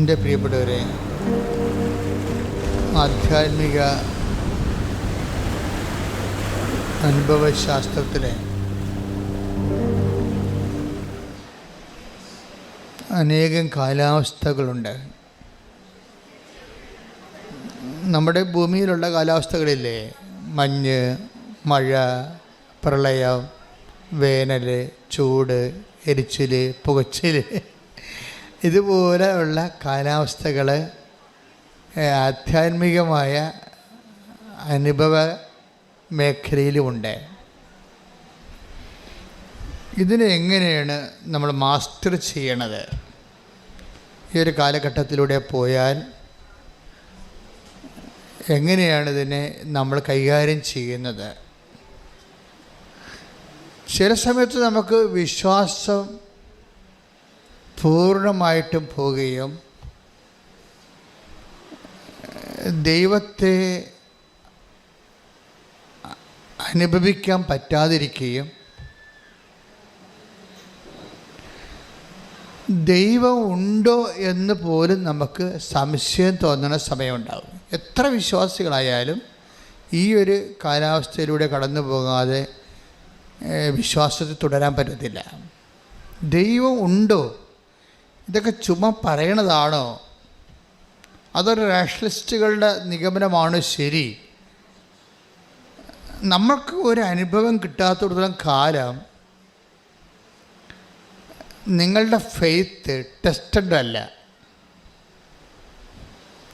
എൻ്റെ പ്രിയപ്പെട്ടവരെ, ആധ്യാത്മിക അനുഭവശാസ്ത്രത്തിലെ അനേകം കാലാവസ്ഥകളുണ്ട്. നമ്മുടെ ഭൂമിയിലുള്ള കാലാവസ്ഥകളില്ലേ, മഞ്ഞ്, മഴ, പ്രളയം, വേനൽ, ചൂട്, എരിച്ചിൽ, പുകച്ചിൽ, ഇതുപോലെയുള്ള കാലാവസ്ഥകൾ ആധ്യാത്മികമായ അനുഭവ മേഖലയിലുമുണ്ട്. ഇതിനെ എങ്ങനെയാണ് നമ്മൾ മാസ്റ്റർ ചെയ്യണത്? ഈ ഒരു കാലഘട്ടത്തിലൂടെ പോയാൽ എങ്ങനെയാണ് ഇതിനെ നമ്മൾ കൈകാര്യം ചെയ്യുന്നത്? ചില സമയത്ത് നമുക്ക് വിശ്വാസം പൂർണ്ണമായിട്ടും പോവുകയും ദൈവത്തെ അനുഭവിക്കാൻ പറ്റാതിരിക്കുകയും ദൈവം ഉണ്ടോ എന്ന് പോലും നമുക്ക് സംശയം തോന്നുന്ന സമയമുണ്ടാകും. എത്ര വിശ്വാസികളായാലും ഈ ഒരു കാലാവസ്ഥയിലൂടെ കടന്നു പോകാതെ വിശ്വാസത്തിൽ തുടരാൻ പറ്റത്തില്ല. ദൈവം ഉണ്ടോ? ഇതൊക്കെ ചുമ്മാ പറയണതാണോ? അതൊരു റാഷണലിസ്റ്റുകളുടെ നിഗമനമാണ് ശരി? നമ്മൾക്ക് ഒരു അനുഭവം കിട്ടാത്തിടത്തോളം കാലം നിങ്ങളുടെ ഫെയ്ത്ത് ടെസ്റ്റഡ് അല്ല.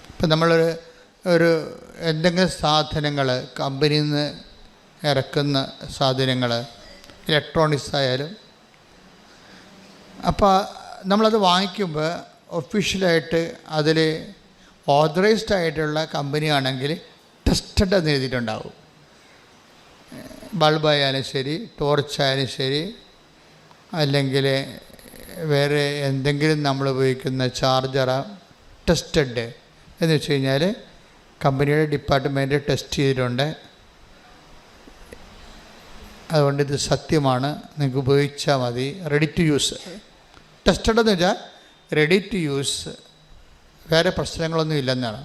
ഇപ്പം നമ്മളൊരു എന്തെങ്കിലും സാധനങ്ങൾ, കമ്പനിയിൽ നിന്ന് ഇറക്കുന്ന സാധനങ്ങൾ, ഇലക്ട്രോണിക്സ് ആയാലും, അപ്പോൾ നമ്മളത് വാങ്ങിക്കുമ്പോൾ ഒഫീഷ്യലായിട്ട് അതിൽ ഓതറൈസ്ഡ് ആയിട്ടുള്ള കമ്പനിയാണെങ്കിൽ ടെസ്റ്റഡ് എന്ന് എഴുതിയിട്ടുണ്ടാവും. ബൾബായാലും ശരി, ടോർച്ചായാലും ശരി, അല്ലെങ്കിൽ വേറെ എന്തെങ്കിലും നമ്മൾ ഉപയോഗിക്കുന്ന ചാർജറ ടെസ്റ്റഡ് എന്ന് വെച്ച് കഴിഞ്ഞാൽ കമ്പനിയുടെ ഡിപ്പാർട്ട്മെൻറ്റ് ടെസ്റ്റ് ചെയ്തിട്ടുണ്ട്, അതുകൊണ്ട് ഇത് സത്യമാണ്, നിങ്ങൾക്ക് ഉപയോഗിച്ചാൽ മതി, റെഡി ടു യൂസ്. ടെസ്റ്റഡ് എന്ന് വെച്ചാൽ റെഡി ടു യൂസ്, വേറെ പ്രശ്നങ്ങളൊന്നും ഇല്ലെന്നാണ്.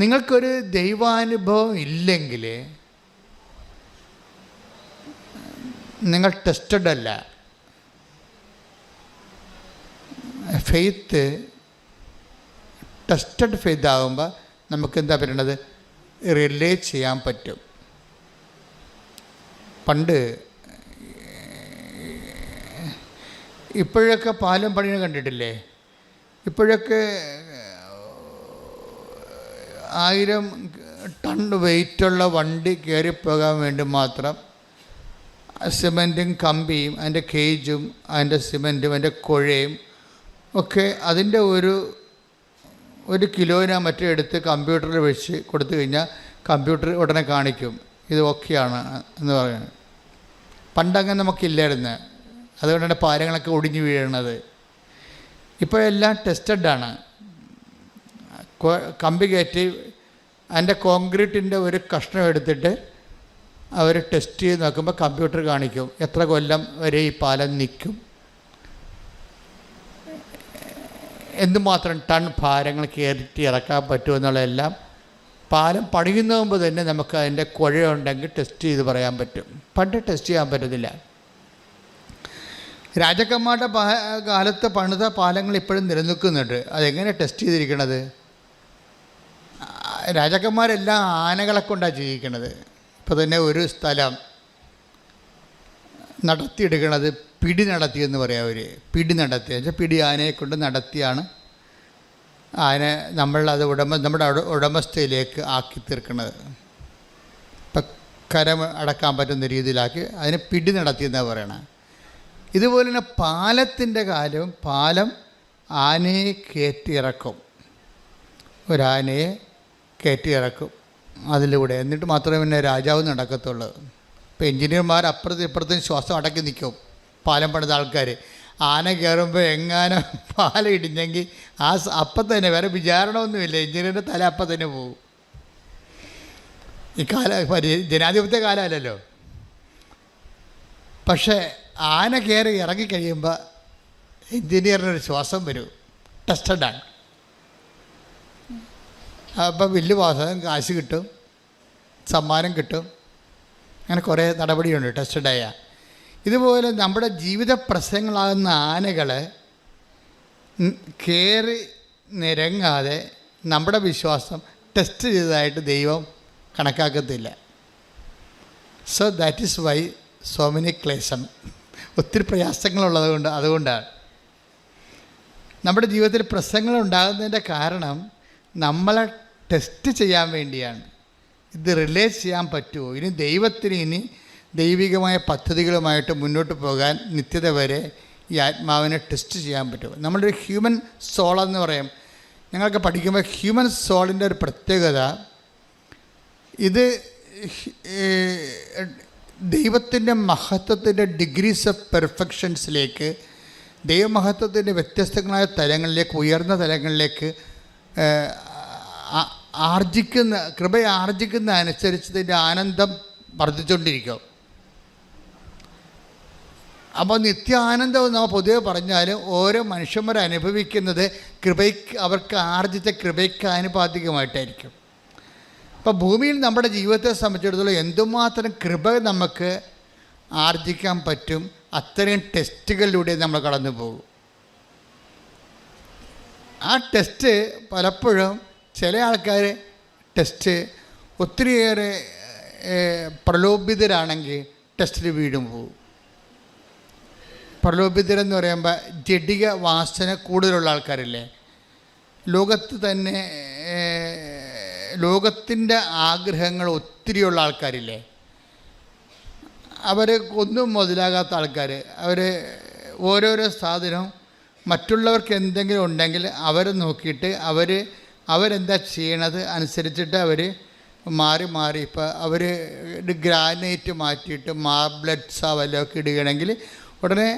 നിങ്ങൾക്കൊരു ദൈവാനുഭവം ഇല്ലെങ്കിൽ നിങ്ങൾ ടെസ്റ്റഡ് അല്ല. ഫെയ്ത്ത് ടെസ്റ്റഡ് ഫെയ്ത്ത് ആകുമ്പോൾ നമുക്ക് എന്താ പറയണത്, റിലേ ചെയ്യാൻ പറ്റും. പണ്ട് ഇപ്പോഴൊക്കെ പാലം പണിയെ കണ്ടിട്ടില്ലേ? ഇപ്പോഴൊക്കെ 1000 ടൺ വെയിറ്റുള്ള വണ്ടി കയറിപ്പോകാൻ വേണ്ടി മാത്രം സിമൻറ്റും കമ്പിയും അതിൻ്റെ കേജും അതിൻ്റെ സിമൻറ്റും അതിൻ്റെ കുഴയും ഒക്കെ അതിൻ്റെ ഒരു കിലോനാ മറ്റേ എടുത്ത് കമ്പ്യൂട്ടറിൽ വെച്ച് കൊടുത്തു കഴിഞ്ഞാൽ കമ്പ്യൂട്ടർ ഉടനെ കാണിക്കും ഇത് ഓക്കെയാണ് എന്ന് പറയുന്നത്. പണ്ടങ്ങനെ നമുക്കില്ലായിരുന്നു, അതുകൊണ്ടാണ് പാലങ്ങളൊക്കെ ഒടിഞ്ഞു വീഴുന്നത്. ഇപ്പോഴെല്ലാം ടെസ്റ്റഡാണ്. കമ്പി കയറ്റി അതിൻ്റെ കോൺക്രീറ്റിൻ്റെ ഒരു കഷ്ണം എടുത്തിട്ട് അവർ ടെസ്റ്റ് ചെയ്ത് നോക്കുമ്പോൾ കമ്പ്യൂട്ടർ കാണിക്കും എത്ര കൊല്ലം വരെ ഈ പാലം നിൽക്കും, എന്തുമാത്രം ടൺ ഭാരങ്ങൾ കയറ്റി ഇറക്കാൻ പറ്റുമെന്നുള്ളതെല്ലാം പാലം പണിയുന്ന മുമ്പ് തന്നെ നമുക്ക് അതിൻ്റെ കുഴയുണ്ടെങ്കിൽ ടെസ്റ്റ് ചെയ്ത് പറയാൻ പറ്റും. പണ്ട് ടെസ്റ്റ് ചെയ്യാൻ പറ്റത്തില്ല. രാജാക്കന്മാരുടെ കാലത്ത് പണിത പാലങ്ങൾ ഇപ്പോഴും നിലനിൽക്കുന്നുണ്ട്. അതെങ്ങനെ ടെസ്റ്റ് ചെയ്തിരിക്കണത്? രാജാക്കന്മാരെല്ലാം ആനകളെ കൊണ്ടാണ് ജീവിക്കണത്. ഇപ്പോൾ തന്നെ ഒരു സ്ഥലം നടത്തിയെടുക്കണത് പിടി നടത്തിയെന്ന് പറയാം. അവർ പിടി നടത്തി വെച്ചാൽ പിടി ആനയെ കൊണ്ട് നടത്തിയാണ് ആന നമ്മളത് നമ്മുടെ ഉടമസ്ഥയിലേക്ക് ആക്കി തീർക്കുന്നത്. ഇപ്പം കരം അടക്കാൻ പറ്റുന്ന രീതിയിലാക്കി അതിനെ പിടി നടത്തിയെന്നാണ് പറയണത്. ഇതുപോലെ തന്നെ പാലത്തിൻ്റെ കാലവും പാലം ആനയെ കയറ്റിയിറക്കും, ഒരാനയെ കയറ്റിയിറക്കും അതിലൂടെ, എന്നിട്ട് മാത്രമേ പിന്നെ രാജാവ് നടക്കത്തുള്ളൂ. ഇപ്പോൾ എഞ്ചിനീയർമാർ അപ്പുറത്തും ഇപ്പുറത്തും ശ്വാസം അടക്കി നിൽക്കും. പാലം പണിത ആൾക്കാർ ആന കയറുമ്പോൾ എങ്ങാനും പാലം ഇടിഞ്ഞെങ്കിൽ അപ്പം തന്നെ, വേറെ വിചാരണമൊന്നുമില്ല, എഞ്ചിനീയറിൻ്റെ തല അപ്പം തന്നെ പോകും. ഈ ജനാധിപത്യ കാലമല്ലല്ലോ. പക്ഷേ ആന കയറി ഇറങ്ങിക്കഴിയുമ്പോൾ എഞ്ചിനീയറിനൊരു ശ്വാസം വരും. ടെസ്റ്റഡാണ്. അപ്പോൾ ബില്ല് പാസ്സാകും, കാശ് കിട്ടും, സമ്മാനം കിട്ടും, അങ്ങനെ കുറേ നടപടിയുണ്ട് ടെസ്റ്റഡായ. ഇതുപോലെ നമ്മുടെ ജീവിത പ്രശ്നങ്ങളാകുന്ന ആനകൾ കയറി നിരങ്ങാതെ നമ്മുടെ വിശ്വാസം ടെസ്റ്റ് ചെയ്തതായിട്ട് ദൈവം കണക്കാക്കത്തില്ല. So that is why so many ക്ലേശം, ഒത്തിരി പ്രയാസങ്ങളുള്ളത് കൊണ്ട്. അതുകൊണ്ടാണ് നമ്മുടെ ജീവിതത്തിൽ പ്രശ്നങ്ങൾ ഉണ്ടാകുന്നതിൻ്റെ കാരണം നമ്മളെ ടെസ്റ്റ് ചെയ്യാൻ വേണ്ടിയാണ്. ഇത് റിലേറ്റ് ചെയ്യാൻ പറ്റുമോ, ഇനി ദൈവത്തിന് ഇനി ദൈവികമായ പദ്ധതികളുമായിട്ട് മുന്നോട്ട് പോകാൻ നിത്യത വരെ ഈ ആത്മാവിനെ ടെസ്റ്റ് ചെയ്യാൻ പറ്റുമോ. നമ്മുടെ ഒരു ഹ്യൂമൻ സോളെന്ന് പറയും, ഞങ്ങൾക്ക് പഠിക്കുമ്പോൾ ഹ്യൂമൻ സോളിൻ്റെ ഒരു പ്രത്യേകത, ഇത് ദൈവത്തിൻ്റെ മഹത്വത്തിൻ്റെ ഡിഗ്രീസ് ഓഫ് പെർഫെക്ഷൻസിലേക്ക്, ദൈവമഹത്വത്തിൻ്റെ വ്യത്യസ്തങ്ങളായ തലങ്ങളിലേക്ക്, ഉയർന്ന തലങ്ങളിലേക്ക് കൃപയെ ആർജിക്കുന്ന അനുസരിച്ച് ഇതിൻ്റെ ആനന്ദം വർദ്ധിച്ചുകൊണ്ടിരിക്കും. അപ്പോൾ നിത്യാനന്ദം നമ്മൾ പൊതുവെ പറഞ്ഞാൽ ഓരോ മനുഷ്യന്മാർ അനുഭവിക്കുന്നത് അവർക്ക് ആർജിച്ച കൃപയ്ക്ക് ആനുപാതികമായിട്ടായിരിക്കും. അപ്പോൾ ഭൂമിയിൽ നമ്മുടെ ജീവിതത്തെ സംബന്ധിച്ചിടത്തോളം എന്തുമാത്രം കൃപ നമുക്ക് ആർജിക്കാൻ പറ്റും, അത്രയും ടെസ്റ്റുകളിലൂടെ നമ്മൾ കടന്നു പോകും. ആ ടെസ്റ്റ് പലപ്പോഴും ചില ആൾക്കാർ ടെസ്റ്റ് ഒത്തിരിയേറെ പ്രലോഭിതരാണെങ്കിൽ ടെസ്റ്റിൽ വീടും പോകും. പ്രലോഭിതരെന്ന് പറയുമ്പോൾ ജഡിക വാസന കൂടുതലുള്ള ആൾക്കാരില്ലേ, ലോകത്ത് തന്നെ ലോകത്തിൻ്റെ ആഗ്രഹങ്ങൾ ഒത്തിരിയുള്ള ആൾക്കാരില്ലേ, അവർ ഒന്നും മുതലാകാത്ത ആൾക്കാർ. അവർ ഓരോരോ സാധനവും മറ്റുള്ളവർക്ക് എന്തെങ്കിലും ഉണ്ടെങ്കിൽ അവരെ നോക്കിയിട്ട് അവരെന്താ ചെയ്യണത് അനുസരിച്ചിട്ട് അവർ മാറി മാറി, ഇപ്പോൾ അവർ ഗ്രാനൈറ്റ് മാറ്റിയിട്ട് മാർബിൾസാ വല്ലതൊക്കെ ഇടുകയാണെങ്കിൽ ഉടനെ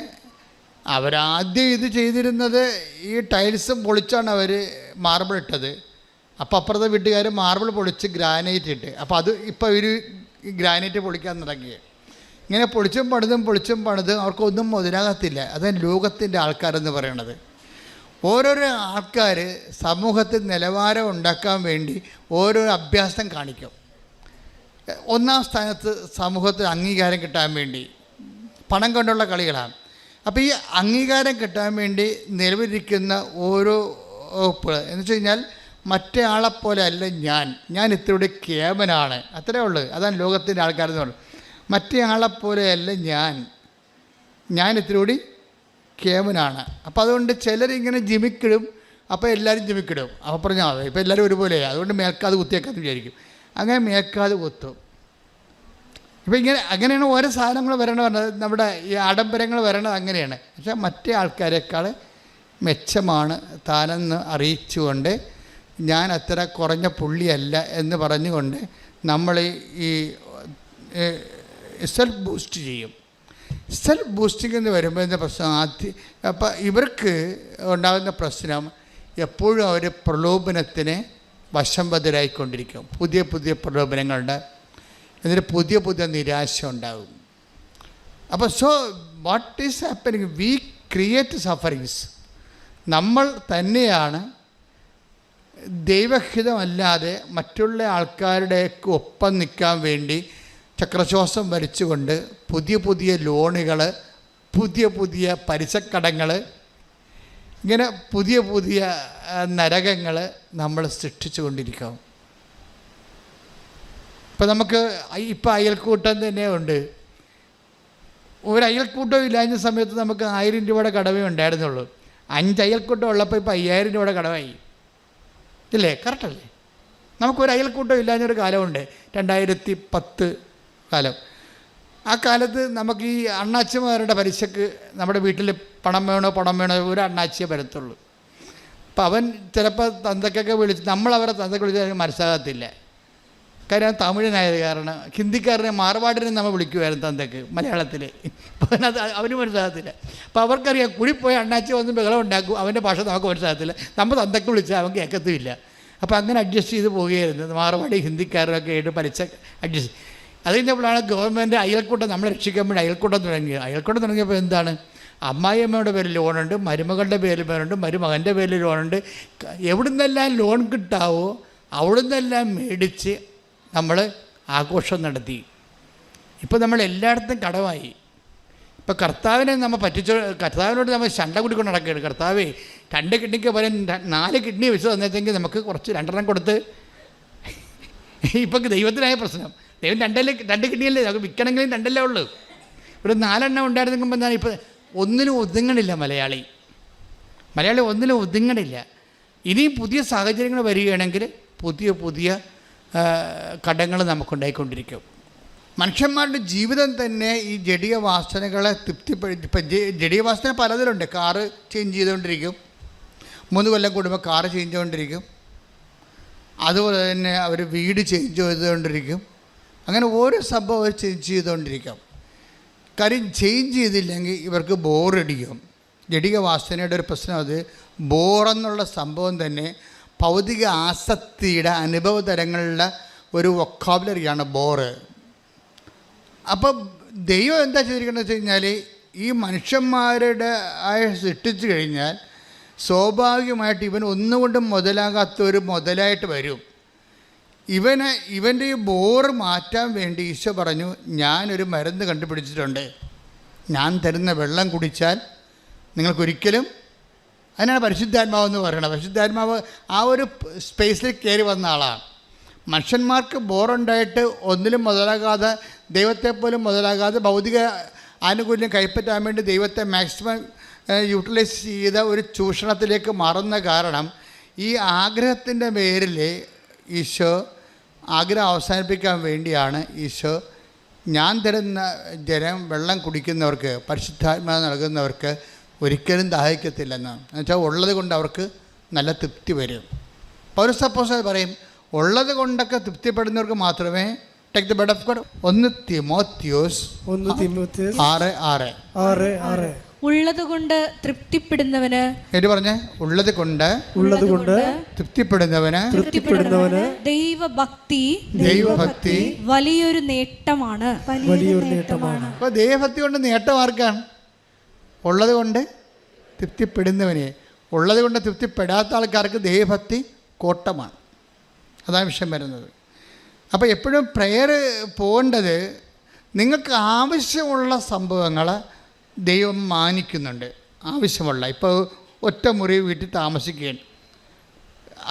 അവരാദ്യം ഇത് ചെയ്തിരുന്നത് ഈ ടൈൽസ് പൊളിച്ചാണ് അവർ മാർബിൾ ഇട്ടത്. അപ്പോൾ അപ്പുറത്തെ വീട്ടുകാർ മാർബിൾ പൊളിച്ച് ഗ്രാനൈറ്റ് ഇട്ട്, അപ്പോൾ അത് ഇപ്പോൾ ഇവർ ഗ്രാനൈറ്റ് പൊളിക്കാൻ തുടങ്ങി. ഇങ്ങനെ പൊളിച്ചും പണിതും അവർക്കൊന്നും മുതലാകത്തില്ല. അതാണ് ലോകത്തിൻ്റെ ആൾക്കാരെന്ന് പറയണത്. ഓരോരോ ആൾക്കാർ സമൂഹത്തിൽ നിലവാരം ഉണ്ടാക്കാൻ വേണ്ടി ഓരോരോ അഭ്യാസം കാണിക്കും. ഒന്നാം സ്ഥാനത്ത് സമൂഹത്തിൽ അംഗീകാരം കിട്ടാൻ വേണ്ടി പണം കൊണ്ടുള്ള കളികളാണ്. അപ്പോൾ ഈ അംഗീകാരം കിട്ടാൻ വേണ്ടി നിലവിലിരിക്കുന്ന ഓരോ എന്ന് വെച്ച് കഴിഞ്ഞാൽ മറ്റേ ആളെപ്പോലെ അല്ല ഞാൻ ഇത്തിരി കേമനാണ്, അത്രേ ഉള്ളൂ. അതാണ് ലോകത്തിൻ്റെ ആൾക്കാരെന്ന് പറയുന്നത്. മറ്റേ ആളെപ്പോലെയല്ല ഞാൻ ഇത്തിരി കേമനാണ്. അപ്പോൾ അതുകൊണ്ട് ചിലരിങ്ങനെ ജിമിക്കിടും, അപ്പോൾ എല്ലാവരും ജിമിക്കിടും. അപ്പോൾ പറഞ്ഞാൽ മതി, ഇപ്പോൾ എല്ലാവരും ഒരുപോലെയാണ്, അതുകൊണ്ട് മേൽക്കാതെ കുത്തിയേക്കാന്ന് വിചാരിക്കും. അങ്ങനെ മേൽക്കാതെ കുത്തും. ഇപ്പോൾ അങ്ങനെയാണ് ഓരോ സാധനങ്ങൾ വരണത്, നമ്മുടെ ഈ ആഡംബരങ്ങൾ വരണത് അങ്ങനെയാണ്. പക്ഷേ മറ്റേ ആൾക്കാരെക്കാൾ മെച്ചമാണ് താനെന്ന് അറിയിച്ചുകൊണ്ട് ഞാൻ അത്ര കുറഞ്ഞ പുള്ളിയല്ല എന്ന് പറഞ്ഞുകൊണ്ട് നമ്മൾ ഈ സെൽഫ് ബൂസ്റ്റ് ചെയ്യും. സെൽഫ് ബൂസ്റ്റിംഗ് എന്ന് വരുമ്പോൾ എന്താ പ്രശ്നം? അപ്പോൾ ഇവർക്ക് ഉണ്ടാകുന്ന പ്രശ്നം എപ്പോഴും അവർ പ്രലോഭനത്തിന് വശംവദരായിക്കൊണ്ടിരിക്കും. പുതിയ പ്രലോഭനങ്ങളുണ്ട്, എന്നിട്ട് പുതിയ നിരാശ ഉണ്ടാകും. അപ്പോൾ so what is happening? We create sufferings. നമ്മൾ തന്നെയാണ് ദൈവഹിതമല്ലാതെ മറ്റുള്ള ആൾക്കാരുടെ ഒപ്പം നിൽക്കാൻ വേണ്ടി ചക്രശ്വാസം വലിച്ചുകൊണ്ട് പുതിയ ലോണുകൾ, പുതിയ പലിശക്കടങ്ങൾ, ഇങ്ങനെ പുതിയ നരകങ്ങൾ നമ്മൾ സൃഷ്ടിച്ചു കൊണ്ടിരിക്കും. ഇപ്പം നമുക്ക് ഇപ്പം അയൽക്കൂട്ടം തന്നെ ഉണ്ട്. ഒരു അയൽക്കൂട്ടം ഇല്ലാഞ്ഞ സമയത്ത് നമുക്ക് 1000 രൂപയുടെ കടമേ ഉണ്ടായിരുന്നുള്ളൂ. 5 അയൽക്കൂട്ടം ഉള്ളപ്പോൾ ഇപ്പോൾ 5000 രൂപയുടെ കടമായി ഇല്ലേ? കറക്റ്റല്ലേ? നമുക്കൊരു അയൽക്കൂട്ടം ഇല്ലാഞ്ഞൊരു കാലമുണ്ട്, 2010 കാലം. ആ കാലത്ത് നമുക്ക് ഈ അണ്ണാച്ചിമാരുടെ പലിശക്ക് നമ്മുടെ വീട്ടിൽ പണം വേണോ ഒരു അണ്ണാച്ചിയെ വരത്തുള്ളൂ. അപ്പം അവൻ ചിലപ്പോൾ തന്തക്കൊക്കെ വിളിച്ച്, നമ്മളവരെ തന്തക്ക് വിളിച്ചാൽ മനസ്സിലാകത്തില്ല. കാര്യം തമിഴനായത് കാരണം. ഹിന്ദിക്കാരനെ മാർവാടിനെ നമ്മൾ വിളിക്കുമായിരുന്നു തന്തക്ക് മലയാളത്തിൽ. അപ്പം അവന് മനസ്സിലാകത്തില്ല. അപ്പോൾ അവർക്കറിയാം കുഴിപ്പോയി അണ്ണാച്ചി വന്ന് ബഹളം ഉണ്ടാക്കും, അവൻ്റെ ഭാഷ നമുക്ക് മനസ്സിലാകത്തില്ല. നമ്മൾ തന്തക്ക് വിളിച്ചാൽ അവൻ കേൾക്കത്തുമില്ല. അപ്പോൾ അങ്ങനെ അഡ്ജസ്റ്റ് ചെയ്ത് പോവുകയായിരുന്നു. മാർവാടി ഹിന്ദിക്കാരൊക്കെ ആയിട്ട് പലിശ അഡ്ജസ്റ്റ്. അത് കഴിഞ്ഞപ്പോഴാണ് ഗവൺമെൻറ് അയൽക്കൂട്ടം നമ്മളെ രക്ഷിക്കാൻ വേണ്ടി അയൽക്കൂട്ടം തുടങ്ങിയത്. അയൽക്കൂട്ടം തുടങ്ങിയപ്പോൾ എന്താണ്? അമ്മായിയമ്മയുടെ പേരിൽ ലോണുണ്ട്, മരുമകളുടെ പേരിൽ ലോണുണ്ട്, മരുമകൻ്റെ പേരിൽ ലോണുണ്ട്. എവിടുന്നെല്ലാം ലോൺ കിട്ടാവോ അവിടുന്നെല്ലാം മേടിച്ച് നമ്മൾ ആഘോഷം നടത്തി. ഇപ്പോൾ നമ്മൾ എല്ലായിടത്തും കടമായി. ഇപ്പോൾ കർത്താവിനെ നമ്മൾ കർത്താവിനോട് നമ്മൾ ശണ്ട കൂടിക്കൊണ്ട് നടക്കുകയാണ്. കർത്താവേ 2 കിഡ്നിക്ക് പകരം 4 കിഡ്നി വെച്ച് തന്നെങ്കിൽ നമുക്ക് കുറച്ച് 2 കൊടുത്ത്. ഇപ്പം ദൈവത്തിനായ പ്രശ്നം. ദൈവം 2 കിഡ്നിയല്ലേ നമുക്ക് വിൽക്കണമെങ്കിലും 2 ഉള്ളൂ. ഒരു 4 ഉണ്ടായിരുന്നെങ്കിൽ എന്താണ്? ഇപ്പോൾ ഒന്നിനും ഒതുങ്ങണില്ല മലയാളി ഒന്നിനും ഒതുങ്ങണില്ല. ഇനിയും പുതിയ സാഹചര്യങ്ങൾ വരികയാണെങ്കിൽ പുതിയ പുതിയ കടങ്ങൾ നമുക്കുണ്ടായിക്കൊണ്ടിരിക്കും. മനുഷ്യന്മാരുടെ ജീവിതം തന്നെ ഈ ജഡീയ വാസനകളെ ഇപ്പം ജഡീയ വാസന പലതിലുണ്ട്. കാറ് ചേഞ്ച് ചെയ്തുകൊണ്ടിരിക്കും, 3 കൊല്ലം കൂടുമ്പോൾ കാറ് ചേഞ്ച് ചെയ്തുകൊണ്ടിരിക്കും. അതുപോലെ തന്നെ അവർ വീട് ചേഞ്ച് ചെയ്തുകൊണ്ടിരിക്കും. അങ്ങനെ ഓരോ സംഭവം അവർ ചേഞ്ച് ചെയ്തുകൊണ്ടിരിക്കും. കാര്യം ചേഞ്ച് ചെയ്തില്ലെങ്കിൽ ഇവർക്ക് ബോറടിക്കും. ജഡിക വാസനയുടെ ഒരു പ്രശ്നം അത് ബോറെന്നുള്ള സംഭവം തന്നെ ഭൗതിക ആസക്തിയുടെ അനുഭവ തരങ്ങളുടെ ഒരു വൊക്കാബുലറിയാണ് ബോറ്. അപ്പം ദൈവം എന്താ ചെയ്തിരിക്കുന്നത് വെച്ച് കഴിഞ്ഞാൽ ഈ മനുഷ്യന്മാരുടെ സൃഷ്ടിച്ചു കഴിഞ്ഞാൽ സ്വാഭാവികമായിട്ട് ഇവൻ ഒന്നുകൊണ്ടും മുതലാകാത്തൊരു മുതലായിട്ട് വരും. ഇവൻ്റെ ഈ ബോറ് മാറ്റാൻ വേണ്ടി ഈശോ പറഞ്ഞു, ഞാനൊരു മരുന്ന് കണ്ടുപിടിച്ചിട്ടുണ്ട്. ഞാൻ തരുന്ന വെള്ളം കുടിച്ചാൽ നിങ്ങൾക്കൊരിക്കലും, അതിനാണ് പരിശുദ്ധാത്മാവെന്ന് പറയുന്നത്. പരിശുദ്ധാത്മാവ് ആ ഒരു സ്പേസിൽ കയറി വന്ന ആളാണ്. മനുഷ്യന്മാർക്ക് ബോറുണ്ടായിട്ട് ഒന്നിലും മുതലാകാതെ, ദൈവത്തെപ്പോലും മുതലാകാതെ ഭൗതിക ആനുകൂല്യം കൈപ്പറ്റാൻ വേണ്ടി ദൈവത്തെ മാക്സിമം യൂട്ടിലൈസ് ചെയ്ത ഒരു ചൂഷണത്തിലേക്ക് മാറുന്ന കാരണം ഈ ആഗ്രഹത്തിൻ്റെ പേരിൽ ഈശോ ആഗ്രഹം അവസാനിപ്പിക്കാൻ വേണ്ടിയാണ് ഈശോ ഞാൻ തരുന്ന വെള്ളം കുടിക്കുന്നവർക്ക്, പരിശുദ്ധാത്മാവ് നൽകുന്നവർക്ക് ഒരിക്കലും ദാഹിക്കത്തില്ലെന്ന്. എന്നുവെച്ചാൽ ഉള്ളത് കൊണ്ട് അവർക്ക് നല്ല തൃപ്തി വരും. പൗലോസ് അപ്പോസ്തലൻ പറയും, ഉള്ളത് കൊണ്ടൊക്കെ തൃപ്തിപ്പെടുന്നവർക്ക് മാത്രമേ take the bed of God. 1 തിമോത്തിയോസ് 6:6 ഉള്ളത് കൊണ്ട് തൃപ്തിപ്പെടുന്നവന്, എന്നിട്ട് പറഞ്ഞേ, ഉള്ളത് കൊണ്ട് തൃപ്തിപ്പെടുന്നവന് ദൈവഭക്തി വലിയൊരു നേട്ടമാണ്. അപ്പോൾ ദൈവഭക്തി കൊണ്ട് നേട്ടം ആർക്കാണ്? ഉള്ളത് കൊണ്ട് തൃപ്തിപ്പെടുന്നവനെ. ഉള്ളത് കൊണ്ട് തൃപ്തിപ്പെടാത്ത ആൾക്കാർക്ക് ദൈവഭക്തി കോട്ടമാണ്. അതാണ് വിഷയം വരുന്നത്. അപ്പോൾ എപ്പോഴും പ്രെയർ പോകേണ്ടത് നിങ്ങൾക്ക് ആവശ്യമുള്ള സംഭവങ്ങൾ ദൈവം മാനിക്കുന്നുണ്ട്. ആവശ്യമുള്ള, ഇപ്പോൾ ഒറ്റ മുറി വീട്ടിൽ താമസിക്കുകയാണ്.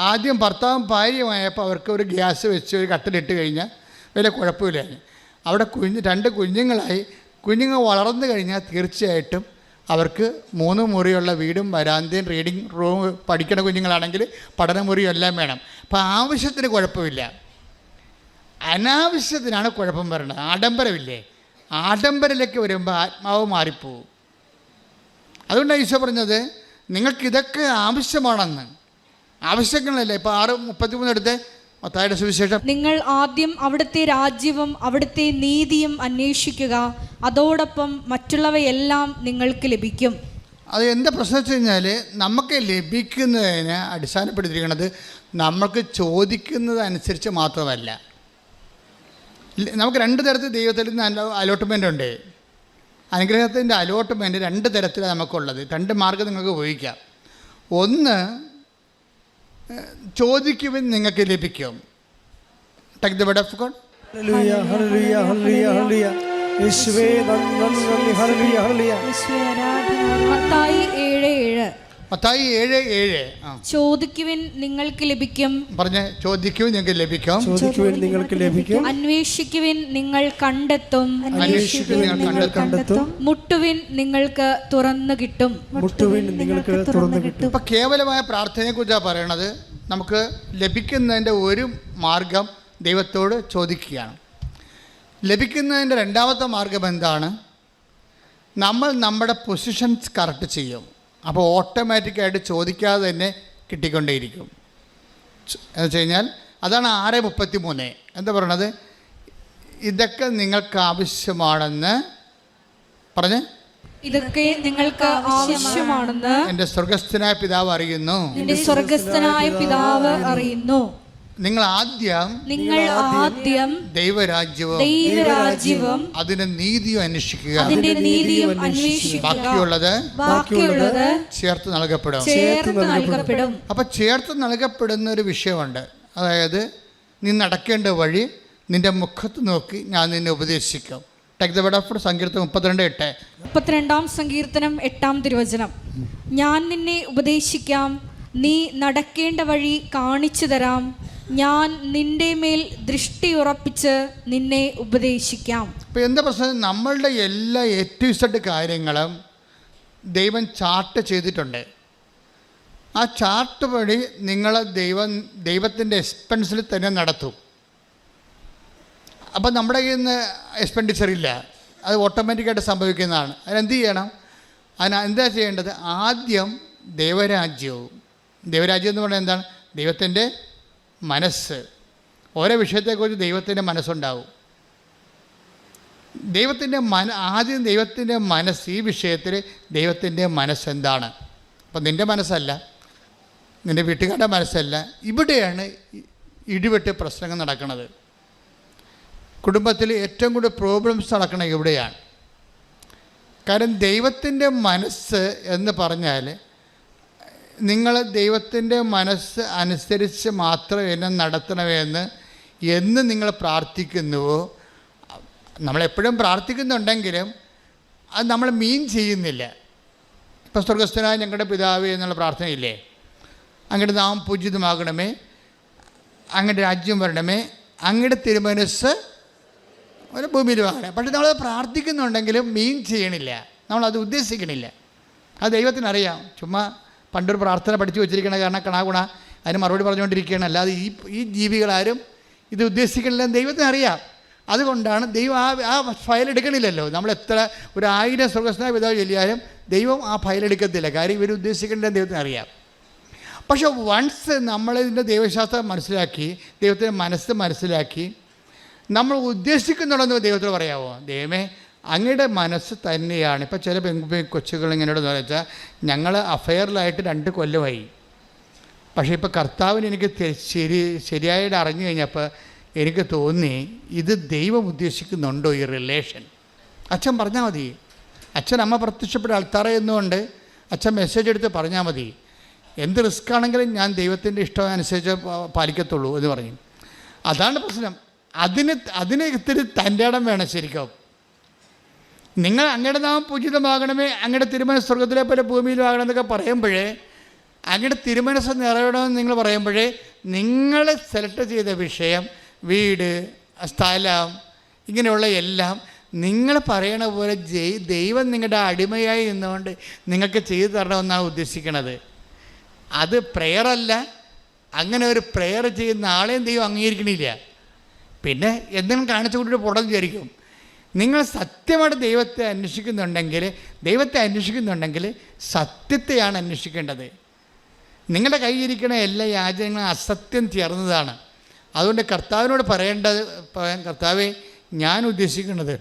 ആദ്യം ഭർത്താവും ഭാര്യയുമായപ്പോൾ അവർക്ക് ഒരു ഗ്യാസ് വെച്ച് ഒരു കട്ടിലിട്ട് കഴിഞ്ഞാൽ വലിയ കുഴപ്പമില്ലായിരുന്നു. അവിടെ 2 കുഞ്ഞുങ്ങളായി. കുഞ്ഞുങ്ങൾ വളർന്നു കഴിഞ്ഞാൽ തീർച്ചയായിട്ടും അവർക്ക് 3 മുറിയുള്ള വീടും വരാന്തയും റീഡിങ് റൂം, പഠിക്കുന്ന കുഞ്ഞുങ്ങളാണെങ്കിൽ പഠനമുറിയും എല്ലാം വേണം. അപ്പോൾ ആവശ്യത്തിന് കുഴപ്പമില്ല. അനാവശ്യത്തിനാണ് കുഴപ്പം വരുന്നത്. ആഡംബരമില്ലേ, ആഡംബരത്തിലേക്ക് വരുമ്പോൾ ആത്മാവ് മാറിപ്പോവും. അതുകൊണ്ടാണ് ഈശോ പറഞ്ഞത് നിങ്ങൾക്കിതൊക്കെ ആവശ്യമാണെന്ന്. ആവശ്യങ്ങളല്ല. ഇപ്പോൾ 6:33 എടുത്ത് മത്തായിയുടെ സുവിശേഷം, നിങ്ങൾ ആദ്യം അവിടുത്തെ രാജ്യവും അവിടുത്തെ നീതിയും അന്വേഷിക്കുക, അതോടൊപ്പം മറ്റുള്ളവയെല്ലാം നിങ്ങൾക്ക് ലഭിക്കും. അത് എന്താ പ്രശ്നം വെച്ച് കഴിഞ്ഞാൽ നമുക്ക് ലഭിക്കുന്നതിന് അടിസ്ഥാനപ്പെടുത്തിയിരിക്കുന്നത് നമുക്ക് ചോദിക്കുന്നതനുസരിച്ച് മാത്രമല്ല. നമുക്ക് 2 തരത്തിൽ ദൈവത്തിൽ നിന്ന് അലോട്ട്മെൻ്റ് ഉണ്ട്. അനുഗ്രഹത്തിൻ്റെ അലോട്ട്മെൻറ്റ് 2 തരത്തിലാണ് നമുക്കുള്ളത്. 2 മാർഗ്ഗം നിങ്ങൾക്ക് ഉപയോഗിക്കാം. ഒന്ന്, ചോദിക്കുവിൻ നിങ്ങൾക്ക് ലഭിക്കും. Take the word of God. Hallelujah ഹല്ലേലൂയ ഹല്ലേലൂയ ഹല്ലേലൂയ. യേശുവേ നന്ദി ഹല്ലേലൂയ ഹല്ലേലൂയ. മത്തായി 7:7. മത്തായി 7:7. ചോദിക്കുവിൻ നിങ്ങൾക്ക് ലഭിക്കും. പറഞ്ഞേ, ചോദിക്കുവിൻ നിങ്ങൾക്ക് ലഭിക്കും. ചോദിക്കുവിൻ നിങ്ങൾക്ക് ലഭിക്കും. അന്വേഷിക്കുവിൻ നിങ്ങൾ കണ്ടെത്തും. അന്വേഷിക്കുവിൻ നിങ്ങൾ കണ്ടെത്തും. മുട്ടുവിൻ നിങ്ങൾക്ക് തുറന്നു കിട്ടും. മുട്ടുവിൻ നിങ്ങൾക്ക് തുറന്നു കിട്ടും. ഇപ്പം കേവലമായ പ്രാർത്ഥനയെക്കുറിച്ചാണ് പറയണത്. നമുക്ക് ലഭിക്കുന്നതിൻ്റെ ഒരു മാർഗം ദൈവത്തോട് ചോദിക്കുകയാണ്. ലഭിക്കുന്നതിൻ്റെ 2ാമത്തെ മാർഗം എന്താണ്? നമ്മൾ നമ്മുടെ പൊസിഷൻസ് കറക്റ്റ് ചെയ്യും. അപ്പോൾ ഓട്ടോമാറ്റിക്കായിട്ട് ചോദിക്കാതെ തന്നെ കിട്ടിക്കൊണ്ടേയിരിക്കും. എന്ന് വെച്ച് കഴിഞ്ഞാൽ അതാണ് 6:33 എന്താ പറയണത്? ഇതൊക്കെ നിങ്ങൾക്ക് ആവശ്യമാണെന്ന് പറഞ്ഞ്, ഇതൊക്കെ നിങ്ങൾക്ക് ആവശ്യമാണെന്ന് എൻ്റെ സ്വർഗസ്ഥനായ പിതാവ് അറിയുന്നു. എൻ്റെ സ്വർഗസ്ഥനായ പിതാവ് അറിയുന്നു. നിങ്ങൾ ആദ്യം ദൈവരാജ്യവും അതിന്റെ നീതിയും അന്വേഷിക്കുക, ബാക്കിയുള്ളത് ചേർത്ത് നൽകപ്പെടും. അപ്പൊ ചേർത്ത് നൽകപ്പെടുന്ന ഒരു വിഷയമുണ്ട്. അതായത് നീ നടക്കേണ്ട വഴി നിന്റെ മുഖത്ത് നോക്കി ഞാൻ നിന്നെ ഉപദേശിക്കും. ടേക്ക് ദ വേർഡ് ഓഫ് സങ്കീർത്തനം 32:8. 32-ാം സങ്കീർത്തനം 8-ാം തിരുവചനം. ഞാൻ നിന്നെ ഉപദേശിക്കാം, നീ നടക്കേണ്ട വഴി കാണിച്ചു തരാം, ഞാൻ നിന്റെ മേൽ ദൃഷ്ടി ഉറപ്പിച്ച് നിന്നെ ഉപദേശിക്കാം. ഇപ്പം എന്താ പ്രശ്നം? നമ്മളുടെ എല്ലാ A-Z കാര്യങ്ങളും ദൈവം ചാർട്ട് ചെയ്തിട്ടുണ്ട്. ആ ചാർട്ട് വഴി നിങ്ങൾ ദൈവത്തിൻ്റെ എക്സ്പെൻസിൽ തന്നെ നടത്തും. അപ്പം നമ്മുടെ കയ്യിൽ നിന്ന് എക്സ്പെൻഡിച്ചർ ഇല്ല, അത് ഓട്ടോമാറ്റിക്കായിട്ട് സംഭവിക്കുന്നതാണ്. അതിനെന്ത് ചെയ്യണം? എന്താ ചെയ്യേണ്ടത്? ആദ്യം ദൈവരാജ്യം എന്ന് പറഞ്ഞാൽ എന്താണ്? ദൈവത്തിൻ്റെ മനസ്സ്. ഓരോ വിഷയത്തെക്കുറിച്ച് ദൈവത്തിൻ്റെ മനസ്സുണ്ടാവും. ആദ്യം ദൈവത്തിൻ്റെ മനസ്സ്, ഈ വിഷയത്തിൽ ദൈവത്തിൻ്റെ മനസ്സെന്താണ്? അപ്പം നിൻ്റെ മനസ്സല്ല, നിൻ്റെ വീട്ടുകാരുടെ മനസ്സല്ല. ഇവിടെയാണ് ഇടിവെട്ട് പ്രശ്നങ്ങൾ നടക്കുന്നത്. കുടുംബത്തിൽ ഏറ്റവും കൂടുതൽ പ്രോബ്ലംസ് നടക്കുന്നത് ഇവിടെയാണ്. കാരണം ദൈവത്തിൻ്റെ മനസ്സ് എന്ന് പറഞ്ഞാൽ നിങ്ങൾ ദൈവത്തിൻ്റെ മനസ്സ് അനുസരിച്ച് മാത്രം എന്നെ നടത്തണമെന്ന് നിങ്ങൾ പ്രാർത്ഥിക്കുന്നുവോ? നമ്മളെപ്പോഴും പ്രാർത്ഥിക്കുന്നുണ്ടെങ്കിലും അത് നമ്മൾ മീൻ ചെയ്യുന്നില്ല. ഇപ്പോൾ സ്വർഗസ്ഥനായ ഞങ്ങളുടെ പിതാവേ എന്നുള്ള പ്രാർത്ഥനയില്ലേ? അങ്ങയുടെ നാമം പൂജിതമാകണമേ, അങ്ങയുടെ രാജ്യം വരണമേ, അങ്ങയുടെ തിരുമനസ്സ് ഒരു ഭൂമിയിലുമാകണം. പക്ഷേ നമ്മളത് പ്രാർത്ഥിക്കുന്നുണ്ടെങ്കിലും മീൻ ചെയ്യണില്ല, നമ്മളത് ഉദ്ദേശിക്കണില്ല. അത് ദൈവത്തിനറിയാം. ചുമ്മാ പണ്ടൊരു പ്രാർത്ഥന പഠിച്ചു വെച്ചിരിക്കണ കാരണം കണാകുണ അതിന് മറുപടി പറഞ്ഞുകൊണ്ടിരിക്കുകയാണ്. അല്ലാതെ ഈ ജീവികളാരും ഇത് ഉദ്ദേശിക്കണില്ല, ദൈവത്തിനറിയാം. അതുകൊണ്ടാണ് ദൈവം ആ ഫയൽ എടുക്കണില്ലല്ലോ. നമ്മൾ എത്ര 1000 സ്വർഗസ്നായ പിതാവ് ചൊല്ലിയാലും ദൈവം ആ ഫയൽ എടുക്കത്തില്ല. കാര്യം ഇവർ ഉദ്ദേശിക്കേണ്ട ദൈവത്തിനറിയാം. പക്ഷെ വൺസ് നമ്മളിതിൻ്റെ ദൈവശാസ്ത്രം മനസ്സിലാക്കി, ദൈവത്തിൻ്റെ മനസ്സ് മനസ്സിലാക്കി, നമ്മൾ ഉദ്ദേശിക്കുന്നുണ്ടെന്ന് ദൈവത്തോട് പറയാമോ? ദൈവമേ, അങ്ങയുടെ മനസ്സ് തന്നെയാണ്. ഇപ്പോൾ ചില കൊച്ചുകൾ ഇങ്ങനെയോടെന്ന് വെച്ചാൽ ഞങ്ങൾ അഫെയറിലായിട്ട് 2 കൊല്ലമായി, പക്ഷേ ഇപ്പോൾ കർത്താവിന് എനിക്ക് ശരിയായിട്ട് അറിഞ്ഞു കഴിഞ്ഞപ്പോൾ എനിക്ക് തോന്നി ഇത് ദൈവം ഉദ്ദേശിക്കുന്നുണ്ടോ ഈ റിലേഷൻ. അച്ഛൻ പറഞ്ഞാൽ മതി. അച്ഛൻ അമ്മ പ്രത്യക്ഷപ്പെട്ട ആൾത്താറ എന്നുകൊണ്ട് അച്ഛൻ മെസ്സേജ് എടുത്ത് പറഞ്ഞാൽ മതി. എന്ത് റിസ്ക് ആണെങ്കിലും ഞാൻ ദൈവത്തിൻ്റെ ഇഷ്ടം അനുസരിച്ച് പാലിക്കത്തുള്ളൂ എന്ന് പറഞ്ഞു. അതാണ് പ്രശ്നം. അതിന് ഇത്തിരി തൻ്റെ ഇടം വേണം ശരിക്കും. നിങ്ങൾ അങ്ങയുടെ നാമം പൂജിതമാകണമേ, അങ്ങയുടെ തിരുമനസ് സ്വർഗത്തിലെ പോലെ ഭൂമിയിലാകണം എന്നൊക്കെ പറയുമ്പോഴേ, അങ്ങയുടെ തിരുമനസ് നിറയണമെന്ന് നിങ്ങൾ പറയുമ്പോഴേ, നിങ്ങൾ സെലക്ട് ചെയ്ത വിഷയം, വീട്, സ്ഥലം, ഇങ്ങനെയുള്ള എല്ലാം നിങ്ങൾ പറയണ പോലെ ദൈവം നിങ്ങളുടെ അടിമയായി നിന്നുകൊണ്ട് നിങ്ങൾക്ക് ചെയ്തു തരണമെന്നാണ് ഉദ്ദേശിക്കണത്. അത് പ്രെയറല്ല. അങ്ങനെ ഒരു പ്രെയർ ചെയ്യുന്ന ആളെയും ദൈവം അംഗീകരിക്കണില്ല. പിന്നെ എന്തെങ്കിലും കാണിച്ചു കൂട്ടിയിട്ട് പുറം വിചാരിക്കും. നിങ്ങൾ സത്യമായിട്ട് ദൈവത്തെ അന്വേഷിക്കുന്നുണ്ടെങ്കിൽ സത്യത്തെയാണ് അന്വേഷിക്കേണ്ടത്. നിങ്ങളുടെ കയ്യിരിക്കണ എല്ലാ യാചനകളും അസത്യം ചേർന്നതാണ്. അതുകൊണ്ട് കർത്താവിനോട് പറയേണ്ടത്, കർത്താവേ, ഞാൻ ഉദ്ദേശിക്കുന്നത്,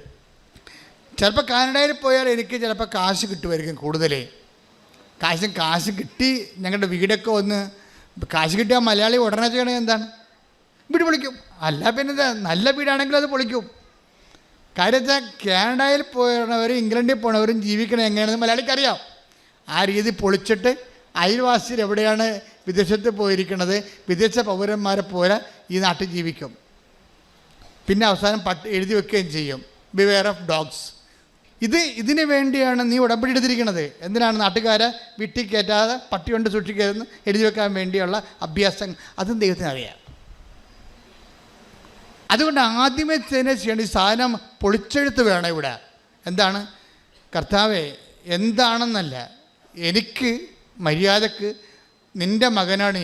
ചിലപ്പോൾ കാനഡയിൽ പോയാൽ എനിക്ക് ചിലപ്പോൾ കാശ് കിട്ടുമായിരിക്കും കൂടുതൽ. കാശ് കിട്ടി ഞങ്ങളുടെ വീടൊക്കെ ഒന്ന് കാശ് കിട്ടിയാൽ മലയാളി ഉടനെ ചെയ്യണത് എന്താണ്? വീട് പൊളിക്കും. അല്ല പിന്നെ നല്ല വീടാണെങ്കിലും അത് പൊളിക്കും. കാര്യം വെച്ചാൽ കാനഡയിൽ പോയവരും ഇംഗ്ലണ്ടിൽ പോണവരും ജീവിക്കണം എങ്ങനെയാണെന്ന് മലയാളിക്കറിയാം. ആ രീതി പൊളിച്ചിട്ട് അയൽവാസികൾ എവിടെയാണ് വിദേശത്ത് പോയിരിക്കുന്നത്, വിദേശ പൗരന്മാരെ പോലെ ഈ നാട്ടിൽ ജീവിക്കും. പിന്നെ അവസാനം എഴുതി വെക്കുകയും ചെയ്യും, ബിവെയർ ഓഫ് ഡോഗ്സ്. ഇതിന് വേണ്ടിയാണ് നീ ഉടമ്പടി എടുത്തിരിക്കുന്നത്. എന്തിനാണ്? നാട്ടുകാരെ വീട്ടിൽ കയറ്റാതെ പട്ടി കൊണ്ട് സൂക്ഷിക്കരുതെന്ന് എഴുതി വെക്കാൻ വേണ്ടിയുള്ള അഭ്യാസം. അതും ദൈവത്തിനറിയാം. അതുകൊണ്ട് ആദ്യമേ തന്നെ ചെയ്യേണ്ട ഈ സാധനം പൊളിച്ചെഴുത്ത് വേണം ഇവിടെ. എന്താണ്? കർത്താവേ, എന്താണെന്നല്ല, എനിക്ക് മര്യാദക്ക് നിൻ്റെ മകനാണ്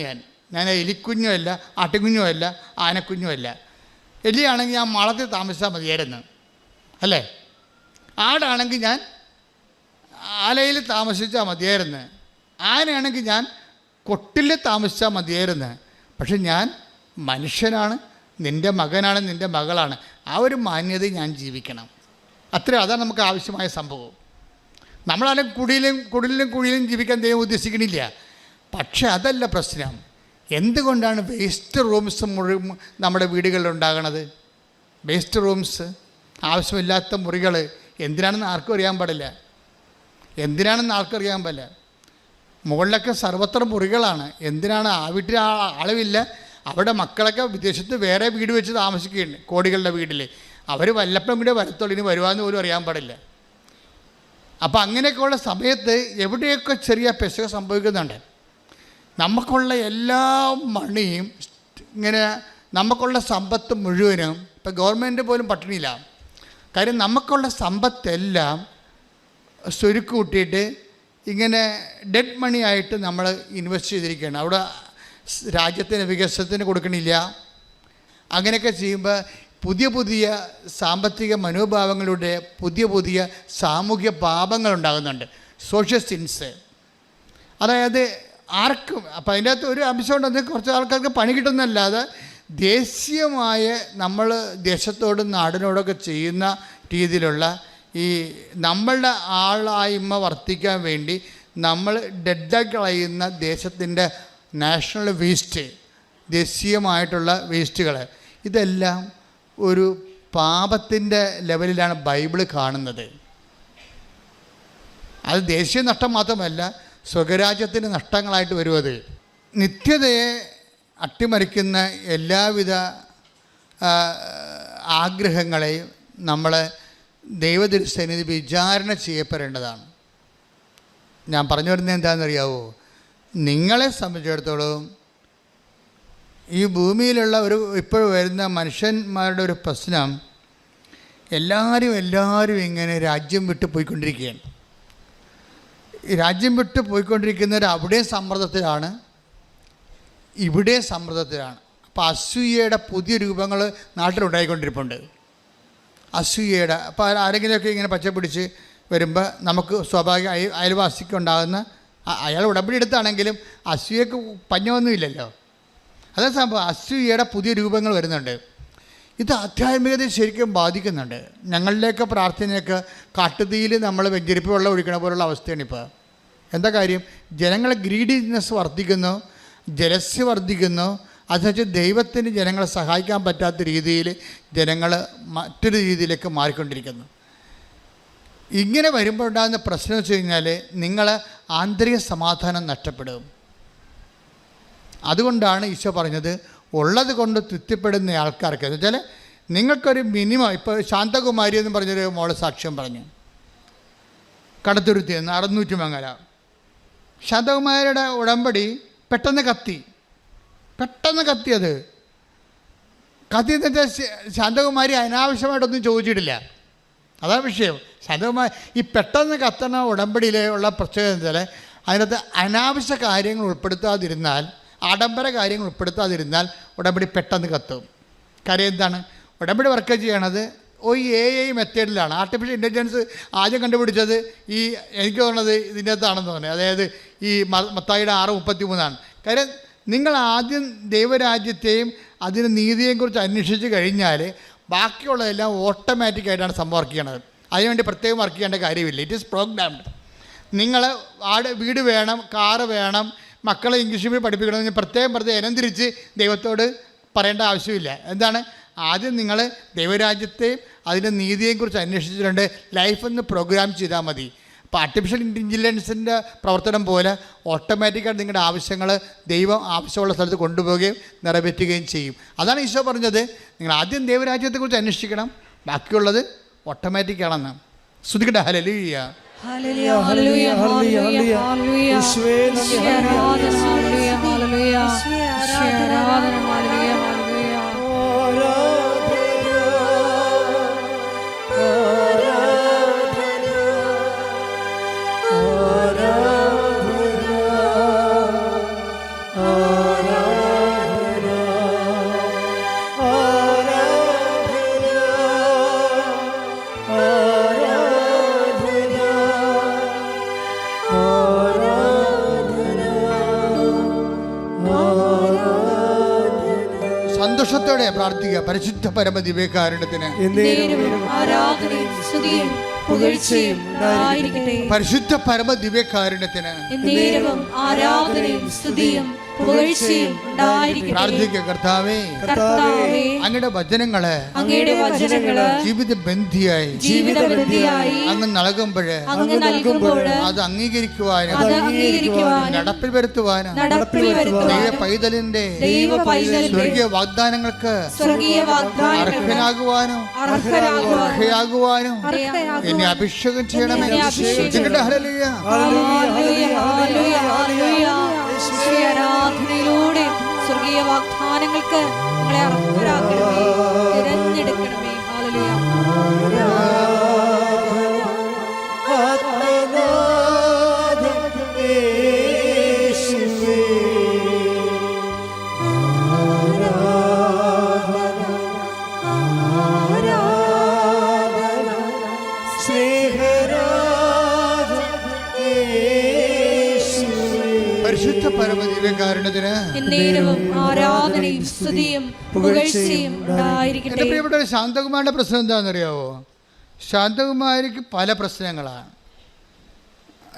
ഞാൻ എലിക്കുഞ്ഞുമല്ല, ആട്ടിക്കുഞ്ഞുമല്ല, ആനക്കുഞ്ഞുമല്ല. എലിയാണെങ്കിൽ ഞാൻ മാളത്തിൽ താമസിച്ചാൽ മതിയായിരുന്നു, അല്ലേ? ആടാണെങ്കിൽ ഞാൻ ആലയിൽ താമസിച്ചാൽ മതിയായിരുന്നു, ആനയാണെങ്കിൽ ഞാൻ കൊട്ടിൽ താമസിച്ചാൽ മതിയായിരുന്നു. പക്ഷെ ഞാൻ മനുഷ്യനാണ്, നിൻ്റെ മകനാണ്, നിൻ്റെ മകളാണ്. ആ ഒരു മാന്യത ഞാൻ ജീവിക്കണം. അതാണ് നമുക്ക് ആവശ്യമായ സംഭവം. നമ്മളാണെങ്കിൽ കുടിലും ജീവിക്കാൻ ദൈവം ഉദ്ദേശിക്കണില്ല. പക്ഷെ അതല്ല പ്രശ്നം. എന്തുകൊണ്ടാണ് വേസ്റ്റ് റൂംസ് നമ്മുടെ വീടുകളിൽ ഉണ്ടാകണത്? വേസ്റ്റ് റൂംസ്, ആവശ്യമില്ലാത്ത മുറികൾ എന്തിനാണെന്ന് ആർക്കും അറിയാൻ പാടില്ല. എന്തിനാണെന്ന് ആർക്കും അറിയാൻ പാടില്ല. മുകളിലൊക്കെ സർവത്ര മുറികളാണ്. എന്തിനാണ്? ആ വീട്ടിൽ ആളുമില്ല, അവിടെ മക്കളൊക്കെ വിദേശത്ത് വേറെ വീട് വെച്ച് താമസിക്കുകയാണ്, കോടികളുടെ വീട്ടിൽ. അവർ വല്ലപ്പം കൂടെ വരത്തുള്ളൂ, ഇനി വരുവാന്ന് പോലും അറിയാൻ പാടില്ല. അപ്പോൾ അങ്ങനെയൊക്കെയുള്ള സമയത്ത് എവിടെയൊക്കെ ചെറിയ പെശക സംഭവിക്കുന്നുണ്ട്. നമുക്കുള്ള എല്ലാ മണിയും ഇങ്ങനെ, നമുക്കുള്ള സമ്പത്ത് മുഴുവനും, ഇപ്പം ഗവൺമെൻറ് പോലും പട്ടിണിയില്ല. കാര്യം നമുക്കുള്ള സമ്പത്തെല്ലാം സ്വരുക്ക് കൂട്ടിയിട്ട് ഇങ്ങനെ ഡെഡ് മണി ആയിട്ട് നമ്മൾ ഇൻവെസ്റ്റ് ചെയ്തിരിക്കുകയാണ്. അവിടെ രാജ്യത്തിന് വികസനത്തിന് കൊടുക്കണില്ല. അങ്ങനെയൊക്കെ ചെയ്യുമ്പോൾ പുതിയ പുതിയ സാമ്പത്തിക മനോഭാവങ്ങളുടെ പുതിയ പുതിയ സാമൂഹ്യ പാപങ്ങൾ ഉണ്ടാകുന്നുണ്ട്, സോഷ്യൽ സിൻസ്. അതായത് ആർക്കും, അപ്പം അതിൻ്റെ അകത്ത് ഒരു അംശം ഉണ്ടെന്ന് കുറച്ച് ആൾക്കാർക്ക് പണി കിട്ടുന്നല്ലാതെ ദേശീയമായ നമ്മൾ ദേശത്തോടും നാടിനോടൊക്കെ ചെയ്യുന്ന രീതിയിലുള്ള ഈ നമ്മളുടെ ആളായ്മ വർദ്ധിക്കാൻ വേണ്ടി നമ്മൾ ഡെഡാക്കി കളയുന്ന ദേശത്തിൻ്റെ നാഷണൽ വേസ്റ്റ്, ദേശീയമായിട്ടുള്ള വേസ്റ്റുകൾ, ഇതെല്ലാം ഒരു പാപത്തിൻ്റെ ലെവലിലാണ് ബൈബിൾ കാണുന്നത്. അത് ദേശീയ നഷ്ടം മാത്രമല്ല, സ്വകരാജ്യത്തിൻ്റെ നഷ്ടങ്ങളായിട്ട് വരുന്നത്. നിത്യതയെ അട്ടിമറിക്കുന്ന എല്ലാവിധ ആഗ്രഹങ്ങളെയും നമ്മൾ ദൈവതിരുസന്നിധി വിചാരണ ചെയ്യപ്പെടേണ്ടതാണ്. ഞാൻ പറഞ്ഞു വരുന്നത് എന്താണെന്നറിയാവോ? നിങ്ങളെ സംബന്ധിച്ചിടത്തോളം ഈ ഭൂമിയിലുള്ള ഇപ്പോൾ വരുന്ന മനുഷ്യന്മാരുടെ ഒരു പ്രശ്നം, എല്ലാവരും ഇങ്ങനെ രാജ്യം വിട്ട് പോയിക്കൊണ്ടിരിക്കുകയാണ്. ഈ രാജ്യം വിട്ട് പോയിക്കൊണ്ടിരിക്കുന്നവർ അവിടെയും സമ്മർദ്ദത്തിലാണ്, ഇവിടെയും സമ്മർദ്ദത്തിലാണ്. അപ്പോൾ അസൂയയുടെ പുതിയ രൂപങ്ങൾ നാട്ടിലുണ്ടായിക്കൊണ്ടിരിപ്പുണ്ട്. അസൂയയുടെ, അപ്പോൾ ആരെങ്കിലുമൊക്കെ ഇങ്ങനെ പച്ച പിടിച്ച് വരുമ്പോൾ നമുക്ക് സ്വാഭാവിക അയൽവാസിക്ക് ഉണ്ടാകുന്ന, അയാൾ ഉടമ്പടി എടുത്താണെങ്കിലും അസൂയക്ക് പഞ്ഞമൊന്നുമില്ലല്ലോ. അതേ സംഭവം അസൂയയുടെ പുതിയ രൂപങ്ങൾ വരുന്നുണ്ട്. ഇത് ആധ്യാത്മികതയെ ശരിക്കും ബാധിക്കുന്നുണ്ട്. ഞങ്ങളിലേക്ക് പ്രാർത്ഥനയൊക്കെ കാട്ടുതീയിൽ നമ്മൾ വെഞ്ചരിപ്പ് വെള്ളം ഒഴിക്കണ പോലുള്ള അവസ്ഥയാണ് ഇപ്പോൾ. എന്താ കാര്യം? ജനങ്ങളെ ഗ്രീഡിനെസ് വർദ്ധിക്കുന്നു, ജലസ്യ വർദ്ധിക്കുന്നു. അതുവെച്ച് ദൈവത്തിന് ജനങ്ങളെ സഹായിക്കാൻ പറ്റാത്ത രീതിയിൽ ജനങ്ങൾ മറ്റൊരു രീതിയിലേക്ക് മാറിക്കൊണ്ടിരിക്കുന്നു. ഇങ്ങനെ വരുമ്പോൾ ഉണ്ടാകുന്ന പ്രശ്നം വെച്ച് കഴിഞ്ഞാൽ നിങ്ങൾ ആന്തരിക സമാധാനം നഷ്ടപ്പെടും. അതുകൊണ്ടാണ് ഈശോ പറഞ്ഞത്, ഉള്ളത് കൊണ്ട് തൃപ്തിപ്പെടുന്ന ആൾക്കാർക്ക്, എന്ന് വെച്ചാൽ നിങ്ങൾക്കൊരു മിനിമം. ഇപ്പോൾ ശാന്തകുമാരി എന്ന് പറഞ്ഞൊരു മോള് സാക്ഷ്യം പറഞ്ഞു, കടത്തുരുത്തി നിന്ന് 600 മംഗല. ശാന്തകുമാരിയുടെ ഉടമ്പടി പെട്ടെന്ന് കത്തിയത് കത്തിയെന്ന് വെച്ചാൽ ശാന്തകുമാരി അനാവശ്യമായിട്ടൊന്നും ചോദിച്ചിട്ടില്ല. അതാണ് വിഷയം. ശാന്തകുമാരി ഈ പെട്ടെന്ന് കത്തണ ഉടമ്പടിയിലെ ഉള്ള പ്രത്യേകത എന്ന് വെച്ചാൽ അതിനകത്ത് അനാവശ്യ കാര്യങ്ങൾ ഉൾപ്പെടുത്താതിരുന്നാൽ, ആഡംബര കാര്യങ്ങൾ ഉൾപ്പെടുത്താതിരുന്നാൽ ഉടമ്പടി പെട്ടെന്ന് കത്തും. കാര്യം എന്താണ്? ഉടമ്പടി വർക്ക് ചെയ്യണത് AI മെത്തേഡിലാണ്. ആർട്ടിഫിഷ്യൽ ഇൻ്റലിജൻസ് ആദ്യം കണ്ടുപിടിച്ചത് എനിക്ക് തോന്നുന്നത് ഇതിൻ്റെ അകത്താണെന്ന് തോന്നുന്നത്. അതായത് ഈ മത്തായിയുടെ 6:33. കാര്യം നിങ്ങൾ ആദ്യം ദൈവരാജ്യത്തെയും അതിന് നീതിയെയും കുറിച്ച് അന്വേഷിച്ച് കഴിഞ്ഞാൽ ബാക്കിയുള്ളതെല്ലാം ഓട്ടോമാറ്റിക്കായിട്ടാണ് സംഭവം വർക്ക് ചെയ്യണത്. അതിനുവേണ്ടി പ്രത്യേകം വർക്ക് ചെയ്യേണ്ട കാര്യമില്ല. It is programmed. നിങ്ങൾ വീട് വേണം, കാറ് വേണം, മക്കളെ ഇംഗ്ലീഷ് മീഡിയം പഠിപ്പിക്കണമെന്ന് പ്രത്യേകം ഇനം തിരിച്ച് ദൈവത്തോട് പറയേണ്ട ആവശ്യമില്ല. എന്താണ്? ആദ്യം നിങ്ങൾ ദൈവരാജ്യത്തെയും അതിൻ്റെ നീതിയെയും കുറിച്ച് അന്വേഷിച്ചിട്ടുണ്ട്, ലൈഫൊന്ന് പ്രോഗ്രാം ചെയ്താൽ മതി. അപ്പോൾ ആർട്ടിഫിഷ്യൽ ഇൻ്റലിജൻസിൻ്റെ പ്രവർത്തനം പോലെ ഓട്ടോമാറ്റിക്കായിട്ട് നിങ്ങളുടെ ആവശ്യങ്ങൾ ദൈവം ആവശ്യമുള്ള സ്ഥലത്ത് കൊണ്ടുപോവുകയും നിറവേറ്റുകയും ചെയ്യും. അതാണ് ഈശോ പറഞ്ഞത്, നിങ്ങൾ ആദ്യം ദൈവരാജ്യത്തെക്കുറിച്ച് അന്വേഷിക്കണം, ബാക്കിയുള്ളത് ഓട്ടോമാറ്റിക്കാണെന്ന്. ശ്രുതിക്കട്ടെ. ഹല്ലേലൂയ. ഹല്ലേലൂയ, ഹല്ലേലൂയ, ഹല്ലേലൂയ, ഹല്ലേലൂയ. യേശുവേ നന്ദി. ഹല്ലേലൂയ, ഹല്ലേലൂയ, ഹല്ലേലൂയ. ആരാധന, ഹല്ലേലൂയ, ഹല്ലേലൂയ. സന്തോഷത്തോടെ പ്രാർത്ഥിക്കുക. പരിശുദ്ധ പരമ ദിവ്യകാരുണ്യത്തിന് പരിശുദ്ധ പരമ ദിവ്യകാരുണ്യത്തിന് പുകഴ്ചയും ഉണ്ടായിരിക്കട്ടെ. പ്രാർത്ഥിക്കുക. കർത്താവേ, കർത്താവേ, അങ്ങയുടെ വചനങ്ങള് അങ്ങയുടെ വചനങ്ങള് ജീവിത ബന്ധിയായി അങ്ങ് നൽകുമ്പോഴ് അത് അംഗീകരിക്കുവാനും നടപ്പിൽ വരുത്തുവാനും ദൈവ പൈതലിന്റെ സ്വർഗീയ വാഗ്ദാനങ്ങൾക്ക് അർഹനാകുവാനും എന്നെ അഭിഷേകം ചെയ്യണമേ. ഹല്ലേലൂയ. ആരാധനയിലൂടെ സ്വർഗീയ വാഗ്ദാനങ്ങൾക്ക് നിങ്ങളെ അർഹരാക്കണമേ, തിരഞ്ഞെടുക്കണമേ. ഹല്ലേലൂയ. പരിശുദ്ധ പരമദിവ്യകാരുണ്യത്തിന് ആരാധനയും സ്തുതിയും പുകഴ്ചയും ഉണ്ടായിരിക്കട്ടെ. എൻ്റെ പ്രിയപ്പെട്ട ശാന്തകുമാരിയുടെ പ്രശ്നം എന്താണെന്നറിയാവോ? ശാന്തകുമാരിക്ക് പല പ്രശ്നങ്ങളാണ്.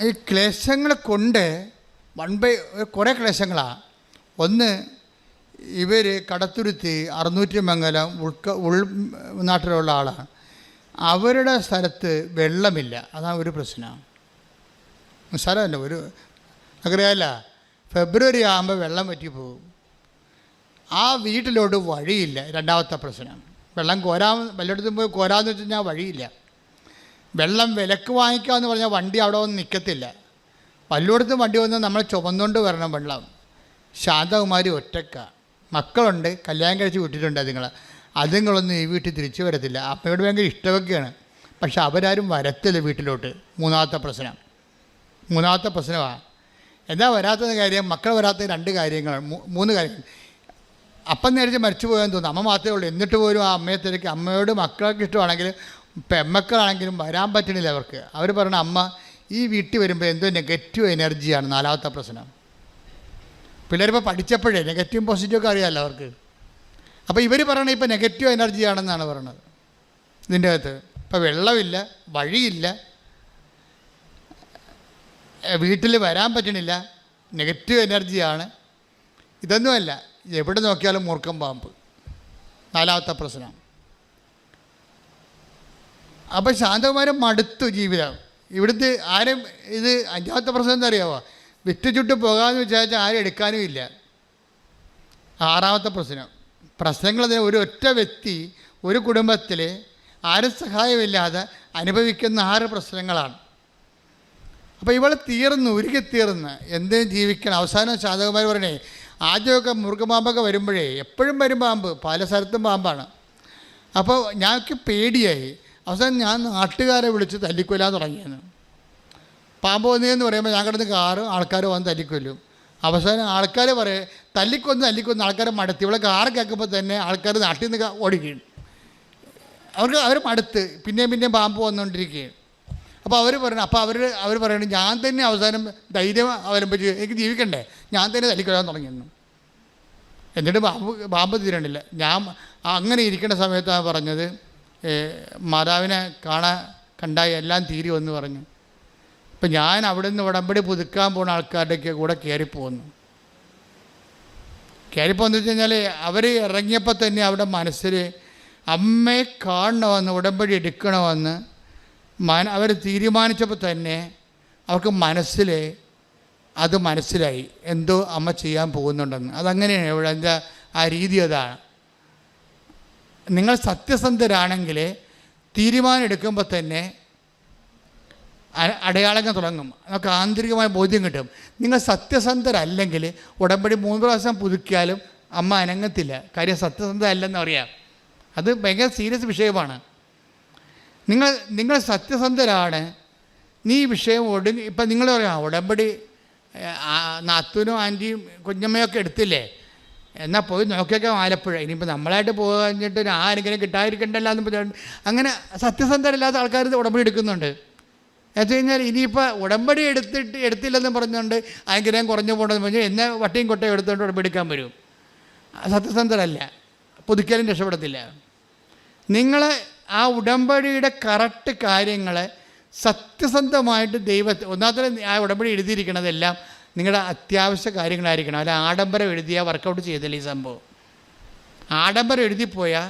ഈ ക്ലേശങ്ങൾ കൊണ്ട് കുറേ ക്ലേശങ്ങളാണ്. ഒന്ന്, ഇവർ കടത്തുരുത്തി 600 മംഗലം ഉൾനാട്ടിലുള്ള ആളാണ്. അവരുടെ സ്ഥലത്ത് വെള്ളമില്ല. അതാണ് ഒരു പ്രശ്നം. സ്ഥലമല്ല, ഒരു അറിയാമല്ല, ഫെബ്രുവരി ആകുമ്പോൾ വെള്ളം വറ്റി പോകും. ആ വീട്ടിലോട്ട് വഴിയില്ല. രണ്ടാമത്തെ പ്രശ്നം, വെള്ളം വല്ലയിടത്തും പോയി കോരാന്ന് വെച്ച് കഴിഞ്ഞാൽ വഴിയില്ല. വെള്ളം വിലക്ക് വാങ്ങിക്കാമെന്ന് പറഞ്ഞാൽ വണ്ടി അവിടെ വന്ന് നിൽക്കത്തില്ല. വല്ലയിടത്തും വണ്ടി വന്ന് നമ്മൾ ചുമന്നുകൊണ്ട് വരണം വെള്ളം. ശാന്തകുമാരി ഒറ്റക്ക, മക്കളുണ്ട്, കല്യാണം കഴിച്ച് വിട്ടിട്ടുണ്ട്. അതുങ്ങളൊന്നും ഈ വീട്ടിൽ തിരിച്ചു വരത്തില്ല. അമ്മയോട് ഭയങ്കര ഇഷ്ടമൊക്കെയാണ്, പക്ഷെ അവരാരും വരത്തില്ല വീട്ടിലോട്ട്. മൂന്നാമത്തെ പ്രശ്നമാണ്. എന്താ വരാത്ത കാര്യം? മക്കൾ വരാത്ത 2 കാര്യങ്ങളാണ്, 3 കാര്യങ്ങൾ. അപ്പം നേരിച്ച് മരിച്ചു പോകാൻ തോന്നുന്നു. അമ്മ മാത്രമേ ഉള്ളൂ. എന്നിട്ട് പോലും ആ അമ്മയെ തിരക്കി. അമ്മയോട് മക്കൾക്ക് ഇഷ്ടമാണെങ്കിൽ പെമ്മക്കളാണെങ്കിലും വരാൻ പറ്റണില്ല അവർക്ക്. അവർ പറഞ്ഞ അമ്മ ഈ വീട്ടിൽ വരുമ്പോൾ എന്തോ നെഗറ്റീവ് എനർജിയാണ്. 4ാമത്തെ പ്രശ്നം. പിള്ളേരിപ്പോൾ പഠിച്ചപ്പോഴേ നെഗറ്റീവും പോസിറ്റീവൊക്കെ അറിയാമല്ലോ അവർക്ക്. അപ്പോൾ ഇവർ പറയണത് ഇപ്പോൾ നെഗറ്റീവ് എനർജിയാണെന്നാണ് പറയണത്. ഇതിൻ്റെ അകത്ത് ഇപ്പോൾ വെള്ളമില്ല, വഴിയില്ല, വീട്ടിൽ വരാൻ പറ്റണില്ല, നെഗറ്റീവ് എനർജിയാണ്. ഇതൊന്നുമല്ല, എവിടെ നോക്കിയാലും മൂർഖം പാമ്പ്. 4ാമത്തെ പ്രശ്നം. അപ്പോൾ ശാന്തകുമാരൻ മടുത്തു ജീവിതം. ഇവിടുത്തെ ആരും ഇത് 5ാമത്തെ പ്രശ്നം എന്താ അറിയാമോ? വിറ്റ് ചുട്ട് പോകാമെന്ന് വിചാരിച്ചാൽ ആരും എടുക്കാനും ഇല്ല. 6ാമത്തെ പ്രശ്നങ്ങൾ ഒരു ഒറ്റ വ്യക്തി ഒരു കുടുംബത്തിൽ ആരും സഹായമില്ലാതെ അനുഭവിക്കുന്ന 6 പ്രശ്നങ്ങളാണ്. അപ്പോൾ ഇവൾ ഉരുകിത്തീർന്ന് എന്തും ജീവിക്കണം. അവസാനം ശാന്തകുമാരി പറയണേ, ആദ്യമൊക്കെ മുറുകപാമ്പൊക്കെ വരുമ്പോഴേ എപ്പോഴും വരും പാമ്പ്, പല സ്ഥലത്തും പാമ്പാണ്. അപ്പോൾ ഞങ്ങൾക്ക് പേടിയായി. അവസാനം ഞാൻ നാട്ടുകാരെ വിളിച്ച് തല്ലിക്കൊല്ലാൻ തുടങ്ങിയെന്ന്. പാമ്പ് വന്നതെന്ന് പറയുമ്പോൾ ഞാൻ കിടന്ന് ആൾക്കാർ വന്ന് തല്ലിക്കൊല്ലും. അവസാനം ആൾക്കാർ പറയും തല്ലിക്കൊന്ന് ആൾക്കാരെ മടുത്ത്. ഇവിടെ കാറ് കേൾക്കുമ്പോൾ തന്നെ ആൾക്കാർ നാട്ടിൽ നിന്ന് ഓടിക്കുകയും അവർ മടുത്ത് പിന്നെയും പാമ്പ് വന്നുകൊണ്ടിരിക്കുകയും. അപ്പോൾ അവർ പറയണം ഞാൻ തന്നെ അവസാനം ധൈര്യം അവലംബിച്ച് എനിക്ക് ജീവിക്കണ്ടേ, ഞാൻ തന്നെ തല്ലിക്കൊല്ലാൻ തുടങ്ങിയെന്നു. എന്നിട്ട് പാമ്പ് തീരണില്ല. ഞാൻ അങ്ങനെ ഇരിക്കേണ്ട സമയത്താണ് പറഞ്ഞത്, മാതാവിനെ കണ്ടായി എല്ലാം തീരുമെന്ന് പറഞ്ഞു. അപ്പം ഞാൻ അവിടെ നിന്ന് ഉടമ്പടി പുതുക്കാൻ പോകുന്ന ആൾക്കാരുടെയൊക്കെ കൂടെ കയറിപ്പോന്നു വെച്ച് കഴിഞ്ഞാൽ അവർ ഇറങ്ങിയപ്പോൾ തന്നെ അവിടെ മനസ്സിൽ അമ്മയെ കാണണമെന്ന്, ഉടമ്പടി എടുക്കണമെന്ന് അവർ തീരുമാനിച്ചപ്പോൾ തന്നെ അവർക്ക് അത് മനസ്സിലായി എന്തോ അമ്മ ചെയ്യാൻ പോകുന്നുണ്ടെന്ന്. അതങ്ങനെയാണ് ഇവിടെ എന്താ ആ രീതി. അതാണ്, നിങ്ങൾ സത്യസന്ധരാണെങ്കിൽ തീരുമാനം എടുക്കുമ്പോൾ തന്നെ അടയാളങ്ങൾ തുടങ്ങും. നമുക്ക് ആന്തരികമായ ബോധ്യം കിട്ടും. നിങ്ങൾ സത്യസന്ധരല്ലെങ്കിൽ ഉടമ്പടി 3 പ്രാവശ്യം പുതുക്കിയാലും അമ്മ അനങ്ങത്തില്ല. കാര്യം സത്യസന്ധത അല്ലെന്ന് അറിയാം. അത് ഭയങ്കര സീരിയസ് വിഷയമാണ്. നിങ്ങൾ സത്യസന്ധരാണ്. നീ ഈ വിഷയം ഇപ്പം നിങ്ങൾ പറയാം ഉടമ്പടി നാത്തൂനും ആൻറ്റിയും കുഞ്ഞമ്മയൊക്കെ എടുത്തില്ലേ, എന്നാൽ പോയി നോക്കിയൊക്കെ ആലപ്പുഴ. ഇനിയിപ്പോൾ നമ്മളായിട്ട് പോകാഞ്ഞിട്ട് ആരെങ്കിലും കിട്ടാതിരിക്കണ്ടല്ലോ എന്ന് പറഞ്ഞിട്ട് അങ്ങനെ സത്യസന്ധരല്ലാത്ത ആൾക്കാർ ഉടമ്പടി എടുക്കുന്നുണ്ട്. എന്ന് കഴിഞ്ഞാൽ ഇനിയിപ്പോൾ ഉടമ്പടി എടുത്തില്ലെന്ന് പറഞ്ഞുകൊണ്ട് അനുഗ്രഹം കുറഞ്ഞു പോകണമെന്ന് പറഞ്ഞാൽ എന്നെ വട്ടിയും കൊട്ടയും എടുത്തുകൊണ്ട് ഉടമ്പടി എടുക്കാൻ വരും. സത്യസന്ധരല്ല, പുതുക്കിയാലും രക്ഷപ്പെടത്തില്ല. നിങ്ങൾ ആ ഉടമ്പടിയുടെ കറക്റ്റ് കാര്യങ്ങൾ സത്യസന്ധമായിട്ട് ഒന്നാമത്തെ ആ ഉടമ്പടി എഴുതിയിരിക്കണതെല്ലാം നിങ്ങളുടെ അത്യാവശ്യ കാര്യങ്ങളായിരിക്കണം. അല്ല ആഡംബരം എഴുതിയാൽ വർക്കൗട്ട് ചെയ്തില്ല ഈ സംഭവം. ആഡംബരം എഴുതിപ്പോയാൽ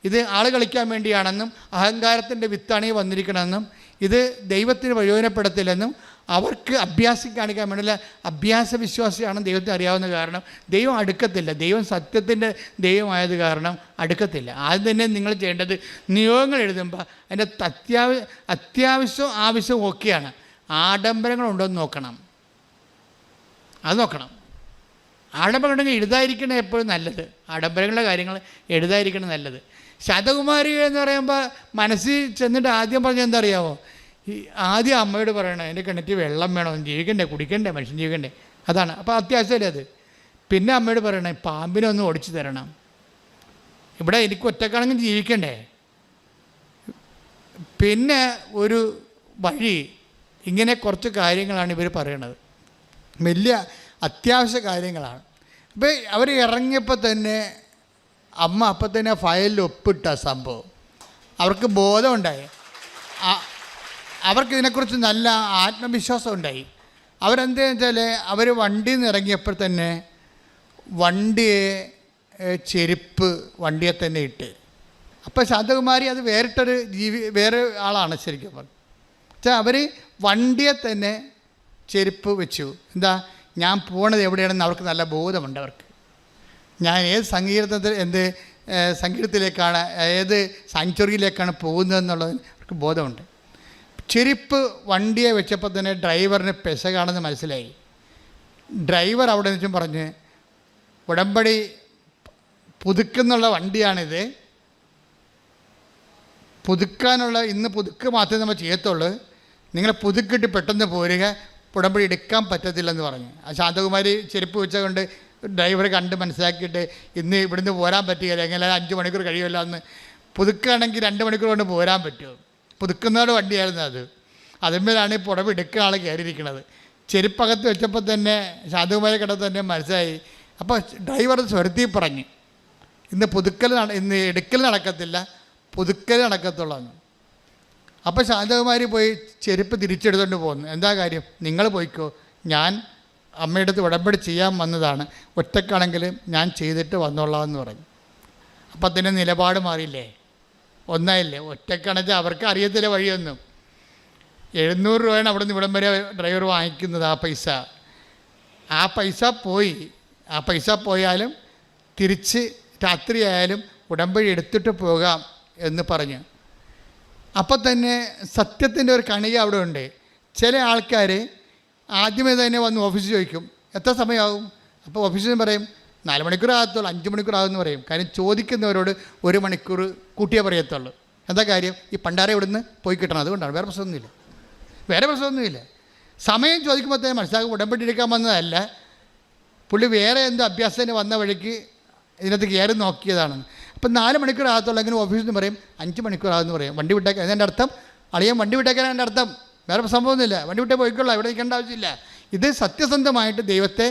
ഇത് ആൾ കളിക്കാൻ വേണ്ടിയാണെന്നും അഹങ്കാരത്തിൻ്റെ വിത്താണ് ഈ വന്നിരിക്കണമെന്നും ഇത് ദൈവത്തിന് പ്രയോജനപ്പെടുത്തില്ലെന്നും അവർക്ക് അഭ്യാസം കാണിക്കാൻ വേണ്ടിയില്ല. അഭ്യാസ വിശ്വാസിയാണെന്ന് ദൈവത്തിന് അറിയാവുന്ന കാരണം ദൈവം അടുക്കത്തില്ല. ദൈവം സത്യത്തിൻ്റെ ദൈവമായത് കാരണം അടുക്കത്തില്ല. ആദ്യം തന്നെ നിങ്ങൾ ചെയ്യേണ്ടത് നിയോഗങ്ങൾ എഴുതുമ്പോൾ അതിൻ്റെ അത്യാവശ്യവും ആവശ്യവും ഒക്കെയാണ്. ആഡംബരങ്ങളുണ്ടോ എന്ന് നോക്കണം. അത് നോക്കണം. ആഡംബരങ്ങളുണ്ടെങ്കിൽ എഴുതാതിരിക്കണം എപ്പോഴും നല്ലത്. ആഡംബരങ്ങളുടെ കാര്യങ്ങൾ എഴുതാതിരിക്കണം നല്ലത്. ശതകുമാരി എന്ന് പറയുമ്പോൾ മനസ്സിൽ ചെന്നിട്ട് ആദ്യം പറഞ്ഞാൽ എന്താ അറിയാമോ? ആദ്യം അമ്മയോട് പറയണം എൻ്റെ കിണറ്റിൽ വെള്ളം വേണം, ജീവിക്കണ്ടേ, കുടിക്കണ്ടേ, മനുഷ്യൻ ജീവിക്കണ്ടേ, അതാണ്. അപ്പോൾ അത്യാവശ്യമല്ലേ അത്. പിന്നെ അമ്മയോട് പറയണേ പാമ്പിനെ ഒന്ന് ഓടിച്ചു തരണം, ഇവിടെ എനിക്ക് ഒറ്റക്കാണെങ്കിൽ ജീവിക്കണ്ടേ. പിന്നെ ഒരു വഴി, ഇങ്ങനെ കുറച്ച് കാര്യങ്ങളാണ് ഇവർ പറയണത്. വലിയ അത്യാവശ്യ കാര്യങ്ങളാണ്. അപ്പോൾ അവർ ഇറങ്ങിയപ്പോൾ തന്നെ അമ്മ അപ്പം തന്നെ ഫയലിൽ ഒപ്പിട്ട സംഭവം. അവർക്ക് ബോധമുണ്ടായി, അവർക്കിതിനെക്കുറിച്ച് നല്ല ആത്മവിശ്വാസം ഉണ്ടായി. അവരെന്താണെന്ന് വെച്ചാൽ അവർ വണ്ടിയിൽ നിന്ന് ഇറങ്ങിയപ്പോൾ തന്നെ വണ്ടിയെ ചെരുപ്പ് വണ്ടിയെ തന്നെ ഇട്ട്. അപ്പോൾ ശാന്തകുമാരി അത് വേറെ ആളാണ് ശരിക്കും പറഞ്ഞു വെച്ചാൽ. അവർ വണ്ടിയെ തന്നെ ചെരുപ്പ് വെച്ചു. എന്താ, ഞാൻ പോണത് എവിടെയാണെന്ന് അവർക്ക് നല്ല ബോധമുണ്ട്. അവർക്ക് ഞാൻ ഏത് സംഗീതത്തിലേക്കാണ്, ഏത് സാങ്ച്വറിയിലേക്കാണ് പോകുന്നതെന്നുള്ളതിന് അവർക്ക് ബോധമുണ്ട്. ചെരുപ്പ് വണ്ടിയെ വെച്ചപ്പോൾ തന്നെ ഡ്രൈവറിന് പെശകാണെന്ന് മനസ്സിലായി. ഡ്രൈവർ അവിടെ നിന്നും പറഞ്ഞ് ഉടമ്പടി പുതുക്കുന്നുള്ള വണ്ടിയാണിത്, പുതുക്കാനുള്ള ഇന്ന് പുതുക്ക് മാത്രമേ നമ്മൾ ചെയ്യത്തുള്ളൂ, നിങ്ങൾ പുതുക്കിട്ട് പെട്ടെന്ന് പോരുക, ഉടമ്പടി എടുക്കാൻ പറ്റത്തില്ലെന്ന് പറഞ്ഞു. ആ ശാന്തകുമാരി ചെരുപ്പ് വെച്ചുകൊണ്ട് ഡ്രൈവർ കണ്ട് മനസ്സിലാക്കിയിട്ട് ഇന്ന് ഇവിടുന്ന് പോരാൻ പറ്റുകയില്ല, എങ്ങനെ 5 മണിക്കൂർ കഴിയുമല്ലോ, അന്ന് പുതുക്കുകയാണെങ്കിൽ 2 മണിക്കൂർ കൊണ്ട് പോരാൻ പറ്റുമോ. പുതുക്കുന്നവരുടെ വണ്ടിയായിരുന്നു അത്. അതിന്മേലാണ് ഈ പുടവ് എടുക്കുന്ന ആൾ കയറിയിരിക്കുന്നത്. ചെരുപ്പകത്ത് വെച്ചപ്പോൾ തന്നെ ശാന്തകുമാരി കിടത്ത് തന്നെ മനസ്സിലായി. അപ്പോൾ ഡ്രൈവർ സ്വരത്തിൽ പറഞ്ഞു ഇന്ന് എടുക്കൽ നടക്കത്തില്ല, പുതുക്കൽ നടക്കത്തുള്ളൂ. അപ്പോൾ ശാന്തകുമാരി പോയി ചെരുപ്പ് തിരിച്ചെടുത്തുകൊണ്ട് പോകുന്നു. എന്താ കാര്യം? നിങ്ങൾ പോയിക്കോ, ഞാൻ അമ്മയുടെ അടുത്ത് ഉടമ്പടി ചെയ്യാൻ വന്നതാണ്, ഒറ്റക്കാണെങ്കിലും ഞാൻ ചെയ്തിട്ട് വന്നോളാം എന്ന് പറഞ്ഞു. അപ്പം അതിൻ്റെ നിലപാട് മാറിയില്ലേ, ഒന്നായില്ലേ. ഒറ്റക്കാണെച്ചാൽ അവർക്ക് അറിയത്തില്ല വഴിയൊന്നും. 700 രൂപയാണ് അവിടെ നിന്ന് ഇവിടം വരെ ഡ്രൈവർ വാങ്ങിക്കുന്നത്. ആ പൈസ പോയാലും തിരിച്ച് രാത്രിയായാലും ഉടമ്പടി എടുത്തിട്ട് പോകാം എന്ന് പറഞ്ഞു. അപ്പം തന്നെ സത്യത്തിൻ്റെ ഒരു കണിക അവിടെ ഉണ്ട്. ചില ആൾക്കാർ ആദ്യമേ തന്നെ വന്ന് ഓഫീസിൽ ചോദിക്കും എത്ര സമയമാകും. അപ്പോൾ ഓഫീസിൽ നിന്ന് പറയും 4 മണിക്കൂർ ആകത്തുള്ളൂ, 5 മണിക്കൂർ ആകുമെന്ന് പറയും. കാര്യം ചോദിക്കുന്നവരോട് 1 മണിക്കൂർ കൂട്ടിയേ പറയത്തുള്ളൂ. എന്താ കാര്യം? ഈ പണ്ടാര ഇവിടുന്ന് പോയി കിട്ടണം, അതുകൊണ്ടാണ്. വേറെ പ്രശ്നമൊന്നുമില്ല. സമയം ചോദിക്കുമ്പോഴത്തേനും മനസ്സിലാക്കും ഉടമ്പടി എടുക്കാൻ വന്നതല്ല, പുള്ളി വേറെ എന്തോ അഭ്യാസത്തിന് വന്ന വഴിക്ക് ഇതിനകത്ത് കയറി നോക്കിയതാണ്. അപ്പം 4 മണിക്കൂർ ആകത്തുള്ളെങ്കിലും ഓഫീസിൽ നിന്ന് പറയും 5 മണിക്കൂർ ആകുമെന്ന് പറയും. വണ്ടി വിട്ടേക്കാൻ അതിൻ്റെ അർത്ഥം, അളിയാൻ വണ്ടി വിട്ടേക്കാൻ എൻ്റെ അർത്ഥം, വേറെ സംഭവമൊന്നുമില്ല, വണ്ടി വിട്ടേ പോയിക്കൊള്ളാം, ഇവിടെ നിൽക്കേണ്ട ആവശ്യമില്ല. ഇത് സത്യസന്ധമായിട്ട് ദൈവത്തെ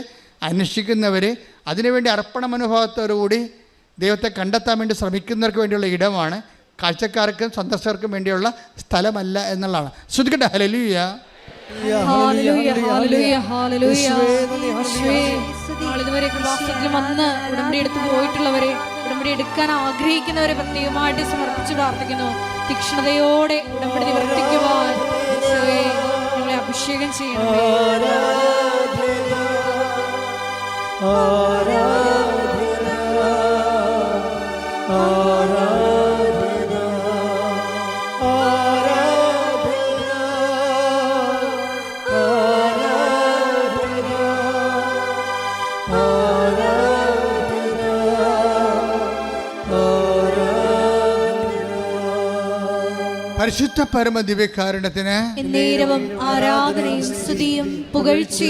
അന്വേഷിക്കുന്നവർ, അതിനുവേണ്ടി അർപ്പണ മനോഭാവത്തോടുകൂടി ദൈവത്തെ കണ്ടെത്താൻ വേണ്ടി ശ്രമിക്കുന്നവർക്ക് വേണ്ടിയുള്ള ഇടമാണ്, കാഴ്ചക്കാർക്കും സന്ദർശകർക്കും വേണ്ടിയുള്ള സ്ഥലമല്ല എന്നുള്ളതാണ്. ശ്രദ്ധിക്കട്ടെ. ഹല്ലേലൂയ. ഇതുവരെ കൃപാസനത്തിൽ വന്ന് ഉടമ്പടി എടുത്ത് പോയിട്ടുള്ളവരെ, ഉടമ്പടി എടുക്കാൻ ആഗ്രഹിക്കുന്നവരെ പ്രത്യേകമായിട്ട് സമർപ്പിച്ച് പ്രാർത്ഥിക്കുന്നു. തീക്ഷ്ണതയോടെ ഉടമ്പടി നിവർത്തിക്കുവാൻ ഞങ്ങളെ അഭിഷേകം ചെയ്യണം. പരിശുദ്ധ പരമ ദിവ്യകാരുണ്യത്തിന് എന്നേരവും ആരാധനയും സ്തുതിയും പുകഴ്ചയും